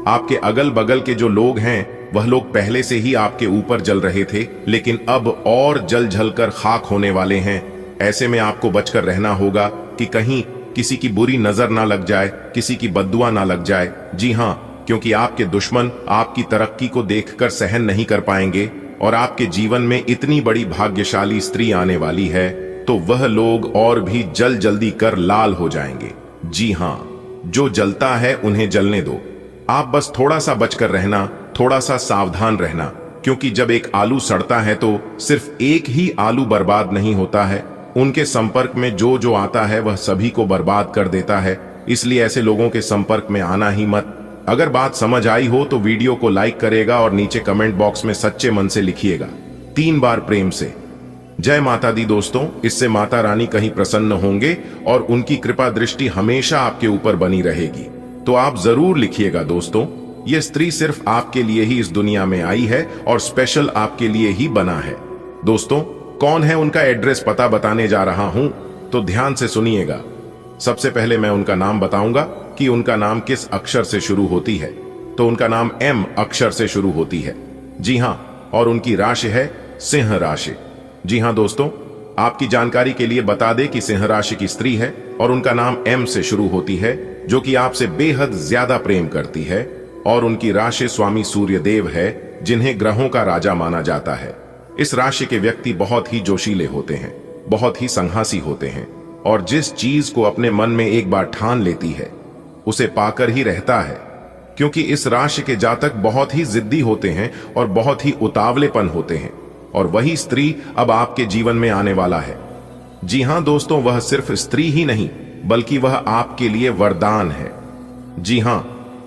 आपके अगल बगल के जो लोग हैं वह लोग पहले से ही आपके ऊपर जल रहे थे, लेकिन अब और जल जल कर खाक होने वाले हैं। ऐसे में आपको बचकर रहना होगा कि कहीं किसी की बुरी नजर ना लग जाए, किसी की बद्दुआ ना लग जाए। जी हां, क्योंकि आपके दुश्मन आपकी तरक्की को देखकर सहन नहीं कर पाएंगे और आपके जीवन में इतनी बड़ी भाग्यशाली स्त्री आने वाली है तो वह लोग और भी जल्दी कर लाल हो जाएंगे। जी हां, जो जलता है उन्हें जलने दो। आप बस थोड़ा सा बचकर रहना, थोड़ा सा सावधान रहना, क्योंकि जब एक आलू सड़ता है तो सिर्फ एक ही आलू बर्बाद नहीं होता है, उनके संपर्क में जो जो आता है वह सभी को बर्बाद कर देता है। इसलिए ऐसे लोगों के संपर्क में आना ही मत। अगर बात समझ आई हो तो वीडियो को लाइक करेगा और नीचे कमेंट बॉक्स में सच्चे मन से लिखिएगा 3 बार प्रेम से जय माता दी। दोस्तों, इससे माता रानी कहीं प्रसन्न होंगे और उनकी कृपा दृष्टि हमेशा आपके ऊपर बनी रहेगी। तो आप जरूर लिखिएगा दोस्तों, यह स्त्री सिर्फ आपके लिए ही इस दुनिया में आई है और स्पेशल आपके लिए ही बना है। दोस्तों, कौन है उनका एड्रेस पता बताने जा रहा हूं, तो ध्यान से सुनिएगा। सबसे पहले मैं उनका नाम बताऊंगा कि उनका नाम किस अक्षर से शुरू होती है। तो उनका नाम M अक्षर से शुरू होती है। जी हां, और उनकी राशि है सिंह राशि। जी हां दोस्तों, आपकी जानकारी के लिए बता दें कि सिंह राशि की स्त्री है और उनका नाम M से शुरू होती है, जो कि आपसे बेहद ज्यादा प्रेम करती है। और उनकी राशि स्वामी सूर्य देव है, जिन्हें ग्रहों का राजा माना जाता है। इस राशि के व्यक्ति बहुत ही जोशीले होते हैं, बहुत ही संघासी होते हैं और जिस चीज को अपने मन में एक बार ठान लेती है उसे पाकर ही रहता है। क्योंकि इस राशि के जातक बहुत ही जिद्दी होते हैं और बहुत ही उतावलेपन होते हैं, और वही स्त्री अब आपके जीवन में आने वाला है। जी हां दोस्तों, वह सिर्फ स्त्री ही नहीं बल्कि वह आपके लिए वरदान है। जी हां,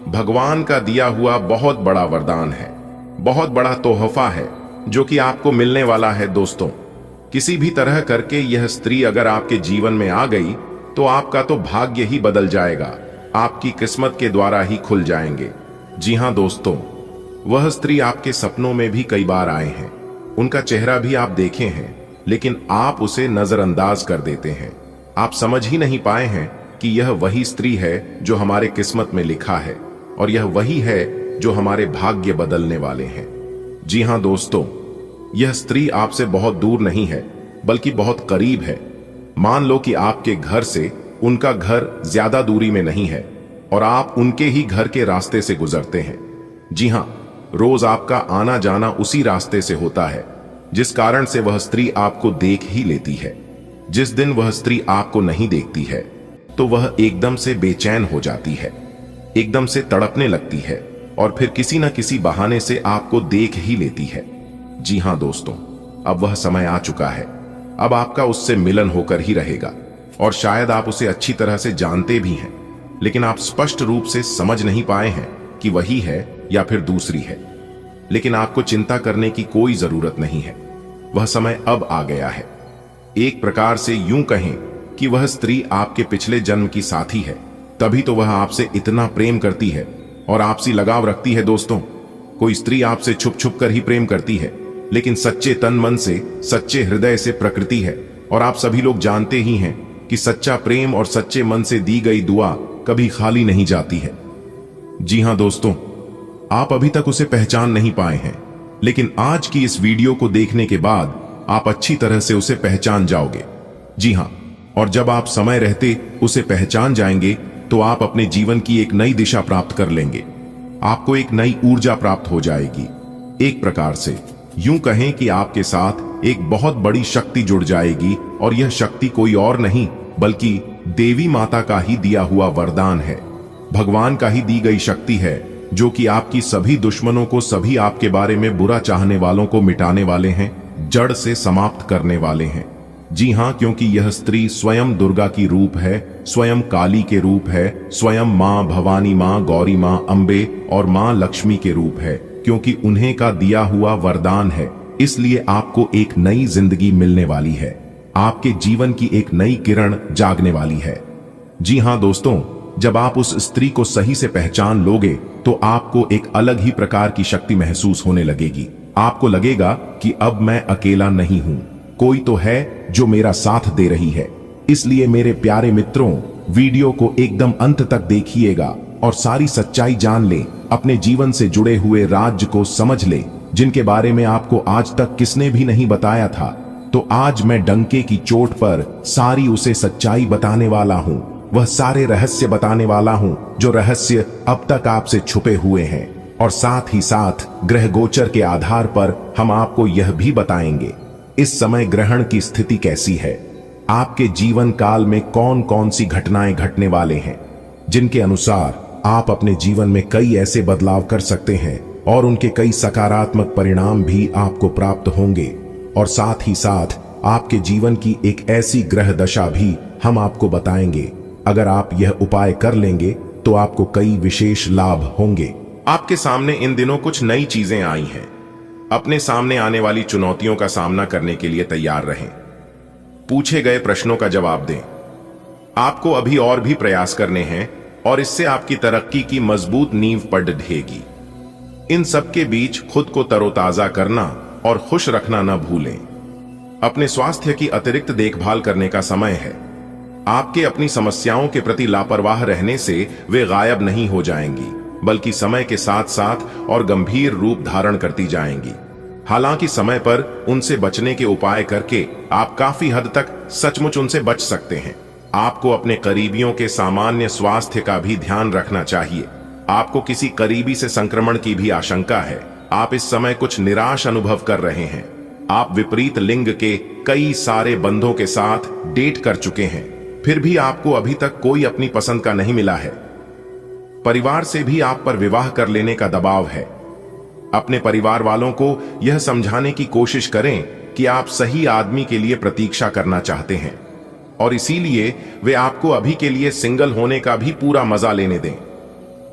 भगवान का दिया हुआ बहुत बड़ा वरदान है, बहुत बड़ा तोहफा है जो कि आपको मिलने वाला है। दोस्तों, किसी भी तरह करके यह स्त्री अगर आपके जीवन में आ गई तो आपका तो भाग्य ही बदल जाएगा, आपकी किस्मत के द्वारा ही खुल जाएंगे। जी हां दोस्तों, वह स्त्री आपके सपनों में भी कई बार आए हैं, उनका चेहरा भी आप देखे हैं, लेकिन आप उसे नजरअंदाज कर देते हैं। आप समझ ही नहीं पाए हैं कि यह वही स्त्री है जो हमारे किस्मत में लिखा है और यह वही है जो हमारे भाग्य बदलने वाले हैं। जी हां दोस्तों, यह स्त्री आपसे बहुत दूर नहीं है बल्कि बहुत करीब है। मान लो कि आपके घर से उनका घर ज्यादा दूरी में नहीं है और आप उनके ही घर के रास्ते से गुजरते हैं। जी हां, रोज आपका आना जाना उसी रास्ते से होता है, जिस कारण से वह स्त्री आपको देख ही लेती है। जिस दिन वह स्त्री आपको नहीं देखती है तो वह एकदम से बेचैन हो जाती है, एकदम से तड़पने लगती है और फिर किसी न किसी बहाने से आपको देख ही लेती है। जी हां दोस्तों, अब वह समय आ चुका है, अब आपका उससे मिलन होकर ही रहेगा और शायद आप उसे अच्छी तरह से जानते भी हैं, लेकिन आप स्पष्ट रूप से समझ नहीं पाए हैं कि वही है या फिर दूसरी है। लेकिन आपको चिंता करने की कोई जरूरत नहीं है, वह समय अब आ गया है। एक प्रकार से यूं कहें कि वह स्त्री आपके पिछले जन्म की साथी है, तभी तो वह आपसे इतना प्रेम करती है और आपसी लगाव रखती है। दोस्तों, कोई स्त्री आपसे छुप छुप कर ही प्रेम करती है, लेकिन सच्चे तन मन से, सच्चे हृदय से प्रकृति है। और आप सभी लोग जानते ही हैं कि सच्चा प्रेम और सच्चे मन से दी गई दुआ कभी खाली नहीं जाती है। जी हां दोस्तों, आप अभी तक उसे पहचान नहीं पाए हैं, लेकिन आज की इस वीडियो को देखने के बाद आप अच्छी तरह से उसे पहचान जाओगे। जी हां, और जब आप समय रहते उसे पहचान जाएंगे तो आप अपने जीवन की एक नई दिशा प्राप्त कर लेंगे, आपको एक नई ऊर्जा प्राप्त हो जाएगी। एक प्रकार से यूं कहें कि आपके साथ एक बहुत बड़ी शक्ति जुड़ जाएगी और यह शक्ति कोई और नहीं बल्कि देवी माता का ही दिया हुआ वरदान है, भगवान का ही दी गई शक्ति है, जो कि आपकी सभी दुश्मनों को, सभी आपके बारे में बुरा चाहने वालों को मिटाने वाले हैं, जड़ से समाप्त करने वाले हैं। जी हां, क्योंकि यह स्त्री स्वयं दुर्गा की रूप है, स्वयं काली के रूप है, स्वयं मां भवानी, मां गौरी, मां अंबे और मां लक्ष्मी के रूप है, क्योंकि उन्हें का दिया हुआ वरदान है। इसलिए आपको एक नई जिंदगी मिलने वाली है, आपके जीवन की एक नई किरण जागने वाली है। जी हां दोस्तों, जब आप उस स्त्री को सही से पहचान लोगे तो आपको एक अलग ही प्रकार की शक्ति महसूस होने लगेगी। आपको लगेगा कि अब मैं अकेला नहीं हूं, कोई तो है जो मेरा साथ दे रही है। इसलिए मेरे प्यारे मित्रों, वीडियो को एकदम अंत तक देखिएगा और सारी सच्चाई जान ले, अपने जीवन से जुड़े हुए राज्य को समझ ले, जिनके बारे में आपको आज तक किसने भी नहीं बताया था। तो आज मैं डंके की चोट पर सारी उसे सच्चाई बताने वाला हूं, वह सारे रहस्य बताने वाला हूं जो रहस्य अब तक आपसे छुपे हुए हैं। और साथ ही साथ ग्रह गोचर के आधार पर हम आपको यह भी बताएंगे इस समय ग्रहण की स्थिति कैसी है, आपके जीवन काल में कौन कौन सी घटनाएं घटने वाले हैं, जिनके अनुसार आप अपने जीवन में कई ऐसे बदलाव कर सकते हैं और उनके कई सकारात्मक परिणाम भी आपको प्राप्त होंगे। और साथ ही साथ आपके जीवन की एक ऐसी ग्रह दशा भी हम आपको बताएंगे। अगर आप यह उपाय कर लेंगे तो आपको कई विशेष लाभ होंगे। आपके सामने इन दिनों कुछ नई चीजें आई हैं। अपने सामने आने वाली चुनौतियों का सामना करने के लिए तैयार रहें। पूछे गए प्रश्नों का जवाब दें। आपको अभी और भी प्रयास करने हैं और इससे आपकी तरक्की की मजबूत नींव पड़ ढहेगी। इन सब के बीच खुद को तरोताजा करना और खुश रखना न भूलें। अपने स्वास्थ्य की अतिरिक्त देखभाल करने का समय है। आपके अपनी समस्याओं के प्रति लापरवाह रहने से वे गायब नहीं हो जाएंगी, बल्कि समय के साथ साथ और गंभीर रूप धारण करती जाएंगी। हालांकि समय पर उनसे बचने के उपाय करके आप काफी हद तक सचमुच उनसे बच सकते हैं। आपको अपने करीबियों के सामान्य स्वास्थ्य का भी ध्यान रखना चाहिए। आपको किसी करीबी से संक्रमण की भी आशंका है। आप इस समय कुछ निराश अनुभव कर रहे हैं। आप विपरीत लिंग के कई सारे बंधों के साथ डेट कर चुके हैं, फिर भी आपको अभी तक कोई अपनी पसंद का नहीं मिला है। परिवार से भी आप पर विवाह कर लेने का दबाव है। अपने परिवार वालों को यह समझाने की कोशिश करें कि आप सही आदमी के लिए प्रतीक्षा करना चाहते हैं और इसीलिए वे आपको अभी के लिए सिंगल होने का भी पूरा मजा लेने दें।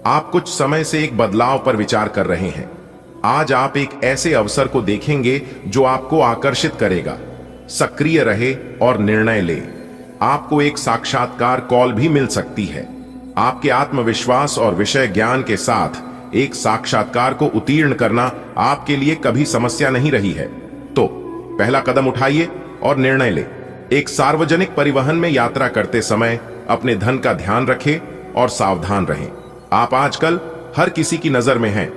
आप कुछ समय से एक बदलाव पर विचार कर रहे हैं। आज आप एक ऐसे अवसर को देखेंगे जो आपको आकर्षित करेगा। सक्रिय रहे और निर्णय ले। आपको एक साक्षात्कार कॉल भी मिल सकती है। आपके आत्मविश्वास और विषय ज्ञान के साथ एक साक्षात्कार को उत्तीर्ण करना आपके लिए कभी समस्या नहीं रही है। तो पहला कदम उठाइए और निर्णय ले। एक सार्वजनिक परिवहन में यात्रा करते समय अपने धन का ध्यान रखें और सावधान रहें। आप आजकल हर किसी की नजर में हैं।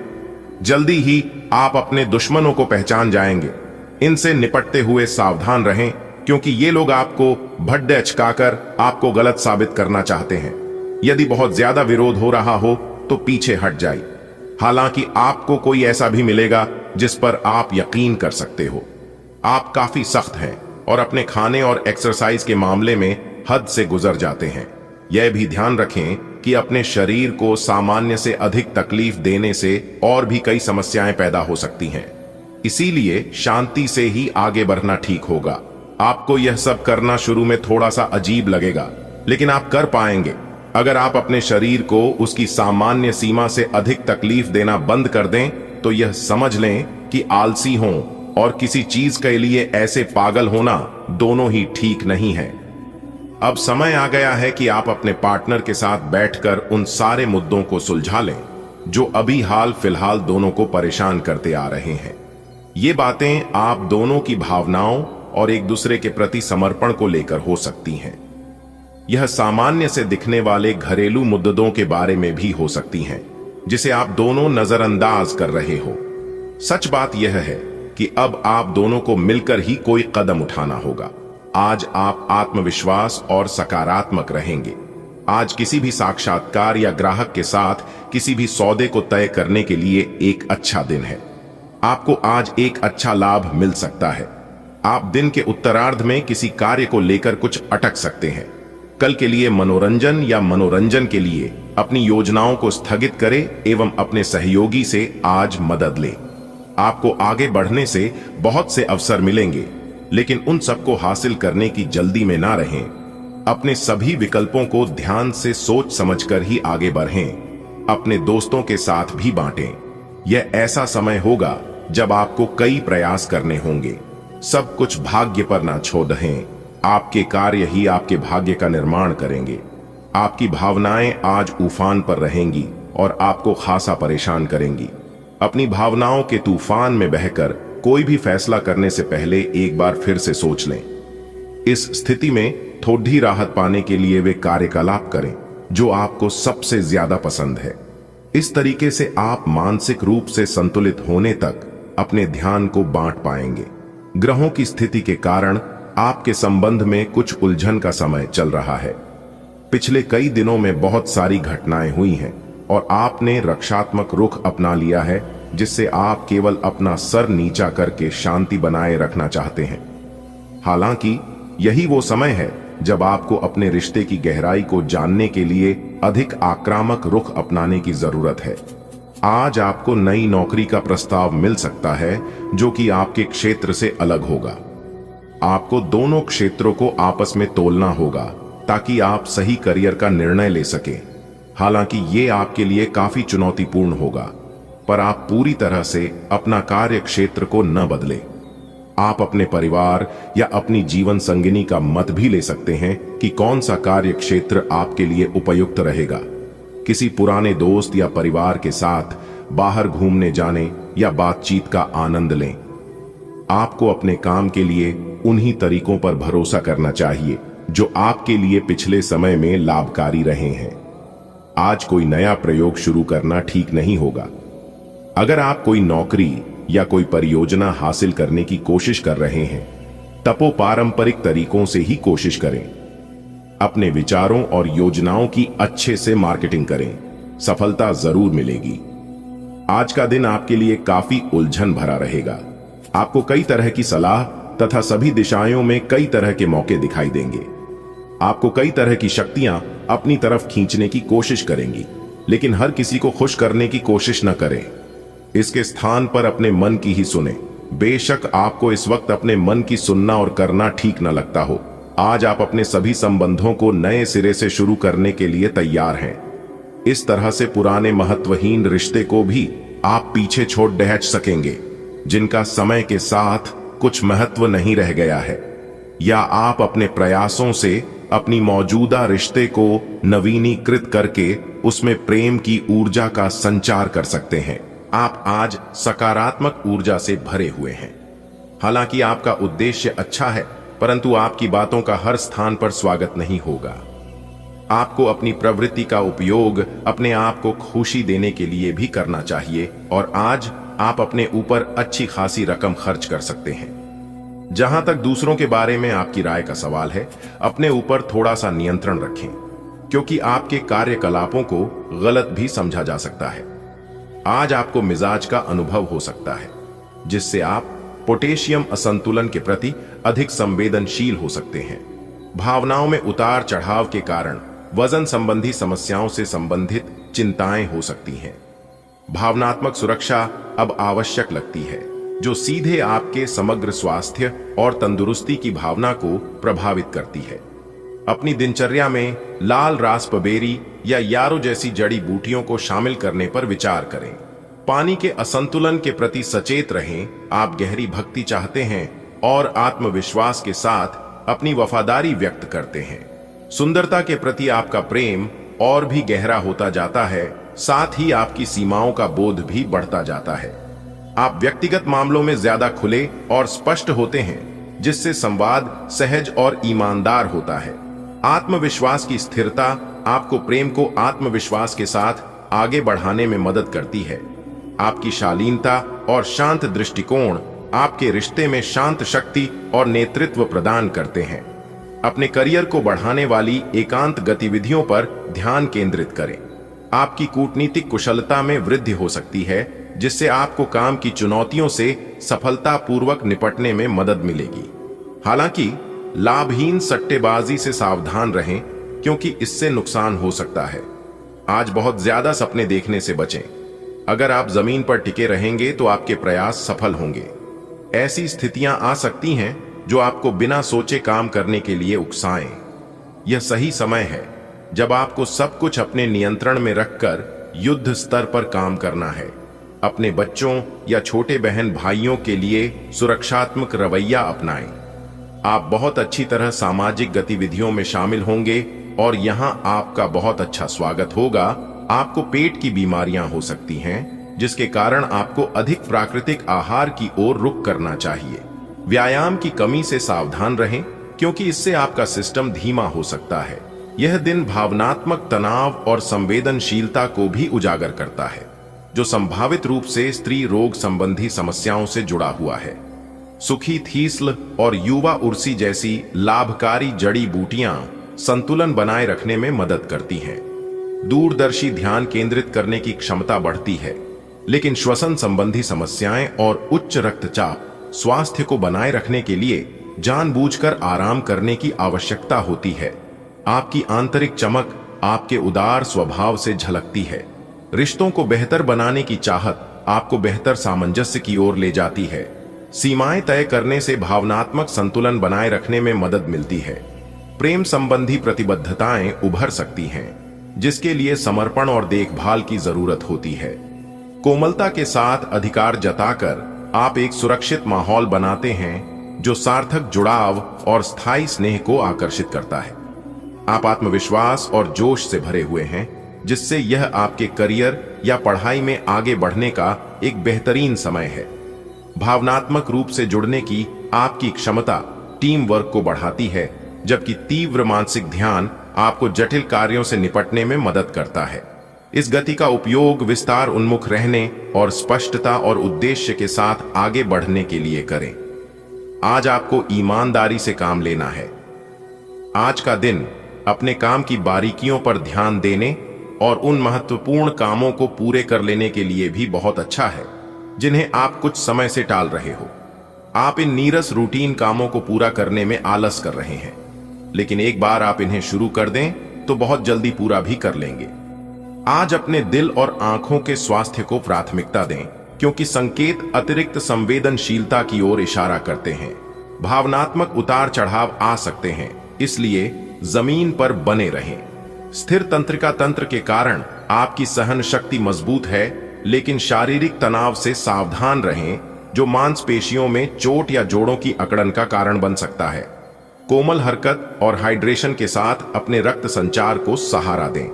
जल्दी ही आप अपने दुश्मनों को पहचान जाएंगे। इनसे निपटते हुए सावधान रहें, क्योंकि ये लोग आपको भड्डे अचकाकर आपको गलत साबित करना चाहते हैं। यदि बहुत ज्यादा विरोध हो रहा हो तो पीछे हट जाइए। हालांकि आपको कोई ऐसा भी मिलेगा जिस पर आप यकीन कर सकते हो। आप काफी सख्त हैं और अपने खाने और एक्सरसाइज के मामले में हद से गुजर जाते हैं। यह भी ध्यान रखें कि अपने शरीर को सामान्य से अधिक तकलीफ देने से और भी कई समस्याएं पैदा हो सकती हैं। इसीलिए शांति से ही आगे बढ़ना ठीक होगा। आपको यह सब करना शुरू में थोड़ा सा अजीब लगेगा, लेकिन आप कर पाएंगे। अगर आप अपने शरीर को उसकी सामान्य सीमा से अधिक तकलीफ देना बंद कर दें, तो यह समझ लें कि आलसी हों और किसी चीज के लिए ऐसे पागल होना दोनों ही ठीक नहीं है। अब समय आ गया है कि आप अपने पार्टनर के साथ बैठकर उन सारे मुद्दों को सुलझा लें जो अभी हाल फिलहाल दोनों को परेशान करते आ रहे हैं। ये बातें आप दोनों की भावनाओं और एक दूसरे के प्रति समर्पण को लेकर हो सकती हैं। यह सामान्य से दिखने वाले घरेलू मुद्दों के बारे में भी हो सकती हैं, जिसे आप दोनों नजरअंदाज कर रहे हो। सच बात यह है कि अब आप दोनों को मिलकर ही कोई कदम उठाना होगा। आज आप आत्मविश्वास और सकारात्मक रहेंगे। आज किसी भी साक्षात्कार या ग्राहक के साथ किसी भी सौदे को तय करने के लिए एक अच्छा दिन है। आपको आज एक अच्छा लाभ मिल सकता है। आप दिन के उत्तरार्ध में किसी कार्य को लेकर कुछ अटक सकते हैं। कल के लिए मनोरंजन या मनोरंजन के लिए अपनी योजनाओं को स्थगित करें एवं अपने सहयोगी से आज मदद लें। आपको आगे बढ़ने से बहुत से अवसर मिलेंगे, लेकिन उन सबको हासिल करने की जल्दी में ना रहें। अपने सभी विकल्पों को ध्यान से सोच समझकर ही आगे बढ़ें। अपने दोस्तों के साथ भी बांटें। यह ऐसा समय होगा जब आपको कई प्रयास करने होंगे। सब कुछ भाग्य पर ना छोड़ दें। आपके कार्य ही आपके भाग्य का निर्माण करेंगे। आपकी भावनाएं आज उफान पर रहेंगी और आपको खासा परेशान करेंगी। अपनी भावनाओं के तूफान में बहकर कोई भी फैसला करने से पहले एक बार फिर से सोच लें। इस स्थिति में थोड़ी राहत पाने के लिए वे कार्यकलाप करें जो आपको सबसे ज्यादा पसंद है। इस तरीके से आप मानसिक रूप से संतुलित होने तक अपने ध्यान को बांट पाएंगे। ग्रहों की स्थिति के कारण आपके संबंध में कुछ उलझन का समय चल रहा है। पिछले कई दिनों में बहुत सारी घटनाएं हुई हैं और आपने रक्षात्मक रुख अपना लिया है, जिससे आप केवल अपना सर नीचा करके शांति बनाए रखना चाहते हैं। हालांकि यही वो समय है जब आपको अपने रिश्ते की गहराई को जानने के लिए अधिक आक्रामक रुख अपनाने की जरूरत है। आज आपको नई नौकरी का प्रस्ताव मिल सकता है जो कि आपके क्षेत्र से अलग होगा। आपको दोनों क्षेत्रों को आपस में तोलना होगा ताकि आप सही करियर का निर्णय ले सकें। हालांकि ये आपके लिए काफी चुनौतीपूर्ण होगा, पर आप पूरी तरह से अपना कार्य क्षेत्र को न बदलें। आप अपने परिवार या अपनी जीवन संगिनी का मत भी ले सकते हैं कि कौन सा कार्य क्षेत्र आपके लिए उपयुक्त रहेगा। किसी पुराने दोस्त या परिवार के साथ बाहर घूमने जाने या बातचीत का आनंद लें। आपको अपने काम के लिए उन्हीं तरीकों पर भरोसा करना चाहिए जो आपके लिए पिछले समय में लाभकारी रहे हैं। आज कोई नया प्रयोग शुरू करना ठीक नहीं होगा। अगर आप कोई नौकरी या कोई परियोजना हासिल करने की कोशिश कर रहे हैं, तब वो पारंपरिक तरीकों से ही कोशिश करें। अपने विचारों और योजनाओं की अच्छे से मार्केटिंग करें, सफलता जरूर मिलेगी। आज का दिन आपके लिए काफी उलझन भरा रहेगा। आपको कई तरह की सलाह तथा सभी दिशाओं में कई तरह के मौके दिखाई देंगे। आपको कई तरह की शक्तियां अपनी तरफ खींचने की कोशिश करेंगी, लेकिन हर किसी को खुश करने की कोशिश न करें। इसके स्थान पर अपने मन की ही सुने। बेशक आपको इस वक्त अपने मन की सुनना और करना ठीक न लगता हो, आज आप अपने सभी संबंधों को नए सिरे से शुरू करने के लिए तैयार हैं। इस तरह से पुराने महत्वहीन रिश्ते को भी आप पीछे छोड़ दहच सकेंगे, जिनका समय के साथ कुछ महत्व नहीं रह गया है। या आप अपने प्रयासों से अपनी मौजूदा रिश्ते को नवीनीकृत करके उसमें प्रेम की ऊर्जा का संचार कर सकते हैं। आप आज सकारात्मक ऊर्जा से भरे हुए हैं। हालांकि आपका उद्देश्य अच्छा है, परंतु आपकी बातों का हर स्थान पर स्वागत नहीं होगा। आपको अपनी प्रवृत्ति का उपयोग अपने आप को खुशी देने के लिए भी करना चाहिए, और आज आप अपने ऊपर अच्छी खासी रकम खर्च कर सकते हैं। जहां तक दूसरों के बारे में आपकी राय का सवाल है, अपने ऊपर थोड़ा सा नियंत्रण रखें, क्योंकि आपके कार्यकलापों को गलत भी समझा जा सकता है। आज आपको मिजाज का अनुभव हो सकता है, जिससे आप पोटेशियम असंतुलन के प्रति अधिक संवेदनशील हो सकते हैं। भावनाओं में उतार चढ़ाव के कारण वजन संबंधी समस्याओं से संबंधित चिंताएं हो सकती हैं। भावनात्मक सुरक्षा अब आवश्यक लगती है, जो सीधे आपके समग्र स्वास्थ्य और तंदुरुस्ती की भावना को प्रभावित करती है। अपनी दिनचर्या में लाल रास्पबेरी या यारो जैसी जड़ी बूटियों को शामिल करने पर विचार करें। पानी के असंतुलन के प्रति सचेत रहें। आप गहरी भक्ति चाहते हैं और आत्मविश्वास के साथ अपनी वफादारी व्यक्त करते हैं। सुंदरता के प्रति आपका प्रेम और भी गहरा होता जाता है, साथ ही आपकी सीमाओं का बोध भी बढ़ता जाता है। आप व्यक्तिगत मामलों में ज्यादा खुले और स्पष्ट होते हैं, जिससे संवाद सहज और ईमानदार होता है। आत्मविश्वास की स्थिरता आपको प्रेम को आत्मविश्वास के साथ आगे बढ़ाने में मदद करती है। आपकी शालीनता और शांत दृष्टिकोण आपके रिश्ते में शांत शक्ति और नेतृत्व प्रदान करते हैं। अपने करियर को बढ़ाने वाली एकांत गतिविधियों पर ध्यान केंद्रित करें। आपकी कूटनीतिक कुशलता में वृद्धि हो सकती है, जिससे आपको काम की चुनौतियों से सफलतापूर्वक निपटने में मदद मिलेगी। हालांकि लाभहीन सट्टेबाजी से सावधान रहें, क्योंकि इससे नुकसान हो सकता है। आज बहुत ज्यादा सपने देखने से बचें। अगर आप जमीन पर टिके रहेंगे तो आपके प्रयास सफल होंगे। ऐसी स्थितियां आ सकती हैं जो आपको बिना सोचे काम करने के लिए उकसाएं। यह सही समय है जब आपको सब कुछ अपने नियंत्रण में रखकर युद्ध स्तर पर काम करना है। अपने बच्चों या छोटे बहन भाइयों के लिए सुरक्षात्मक रवैया अपनाएं। आप बहुत अच्छी तरह सामाजिक गतिविधियों में शामिल होंगे और यहां आपका बहुत अच्छा स्वागत होगा। आपको पेट की बीमारियां हो सकती हैं, जिसके कारण आपको अधिक प्राकृतिक आहार की ओर रुख करना चाहिए। व्यायाम की कमी से सावधान रहें, क्योंकि इससे आपका सिस्टम धीमा हो सकता है। यह दिन भावनात्मक तनाव और संवेदनशीलता को भी उजागर करता है, जो संभावित रूप से स्त्री रोग संबंधी समस्याओं से जुड़ा हुआ है। सुखी थीस्ल और युवा उर्सी जैसी लाभकारी जड़ी बूटियां संतुलन बनाए रखने में मदद करती हैं। दूरदर्शी ध्यान केंद्रित करने की क्षमता बढ़ती है, लेकिन श्वसन संबंधी समस्याएं और उच्च रक्तचाप स्वास्थ्य को बनाए रखने के लिए जानबूझकर आराम करने की आवश्यकता होती है। आपकी आंतरिक चमक आपके उदार स्वभाव से झलकती है। रिश्तों को बेहतर बनाने की चाहत आपको बेहतर सामंजस्य की ओर ले जाती है। सीमाएं तय करने से भावनात्मक संतुलन बनाए रखने में मदद मिलती है। प्रेम संबंधी प्रतिबद्धताएं उभर सकती हैं। जिसके लिए समर्पण और देखभाल की जरूरत होती है। कोमलता के साथ अधिकार जताकर आप एक सुरक्षित माहौल बनाते हैं जो सार्थक जुड़ाव और स्थायी स्नेह को आकर्षित करता है। आप आत्मविश्वास और जोश से भरे हुए हैं, जिससे यह आपके करियर या पढ़ाई में आगे बढ़ने का एक बेहतरीन समय है। भावनात्मक रूप से जुड़ने की आपकी क्षमता टीम वर्क को बढ़ाती है, जबकि तीव्र मानसिक ध्यान आपको जटिल कार्यों से निपटने में मदद करता है। इस गति का उपयोग विस्तार उन्मुख रहने और स्पष्टता और उद्देश्य के साथ आगे बढ़ने के लिए करें। आज आपको ईमानदारी से काम लेना है। आज का दिन अपने काम की बारीकियों पर ध्यान देने और उन महत्वपूर्ण कामों को पूरे कर लेने के लिए भी बहुत अच्छा है जिन्हें आप कुछ समय से टाल रहे हो। आप इन नीरस रूटीन कामों को पूरा करने में आलस कर रहे हैं, लेकिन एक बार आप इन्हें शुरू कर दें तो बहुत जल्दी पूरा भी कर लेंगे। आज अपने दिल और आंखों के स्वास्थ्य को प्राथमिकता दें, क्योंकि संकेत अतिरिक्त संवेदनशीलता की ओर इशारा करते हैं। भावनात्मक उतार चढ़ाव आ सकते हैं, इसलिए जमीन पर बने रहें। स्थिर तंत्रिका तंत्र के कारण आपकी सहन शक्ति मजबूत है, लेकिन शारीरिक तनाव से सावधान रहें, जो मांसपेशियों में चोट या जोड़ों की अकड़न का कारण बन सकता है। कोमल हरकत और हाइड्रेशन के साथ अपने रक्त संचार को सहारा दें।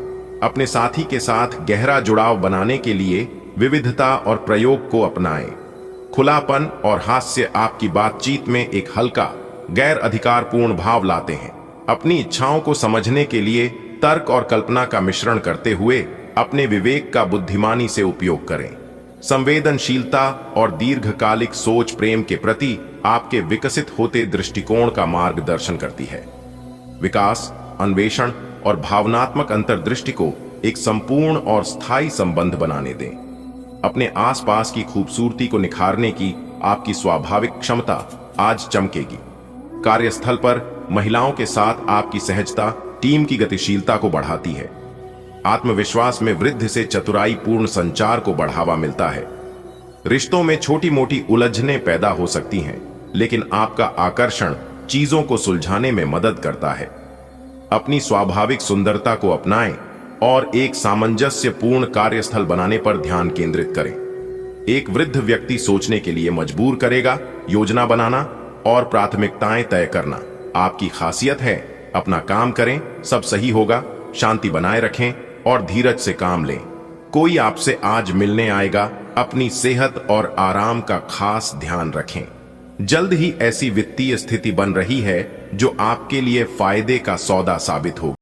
अपने साथी के साथ गहरा जुड़ाव बनाने के लिए विविधता और प्रयोग को अपनाएं। खुलापन और हास्य आपकी बातचीत में एक हल्का, गैर अधिकारपूर्ण भाव लाते हैं। अपनी इच्छाओं को समझने के लिए तर्क और कल्पना का मिश्रण करते हुए अपने विवेक का बुद्धिमानी से उपयोग करें। संवेदनशीलता और दीर्घकालिक सोच प्रेम के प्रति आपके विकसित होते दृष्टिकोण का मार्गदर्शन करती है। विकास, अन्वेषण और भावनात्मक अंतर्दृष्टि को एक संपूर्ण और स्थायी संबंध बनाने दें। अपने आसपास की खूबसूरती को निखारने की आपकी स्वाभाविक क्षमता आज चमकेगी। कार्यस्थल पर महिलाओं के साथ आपकी सहजता टीम की गतिशीलता को बढ़ाती है। आत्मविश्वास में वृद्धि से चतुराई पूर्ण संचार को बढ़ावा मिलता है। रिश्तों में छोटी मोटी उलझनें पैदा हो सकती हैं, लेकिन आपका आकर्षण चीजों को सुलझाने में मदद करता है। अपनी स्वाभाविक सुंदरता को अपनाएं और एक सामंजस्यपूर्ण कार्यस्थल बनाने पर ध्यान केंद्रित करें। एक वृद्ध व्यक्ति सोचने के लिए मजबूर करेगा। योजना बनाना और प्राथमिकताएं तय करना आपकी खासियत है। अपना काम करें, सब सही होगा। शांति बनाए रखें और धीरज से काम लें। कोई आपसे आज मिलने आएगा। अपनी सेहत और आराम का खास ध्यान रखें। जल्द ही ऐसी वित्तीय स्थिति बन रही है जो आपके लिए फायदे का सौदा साबित होगी।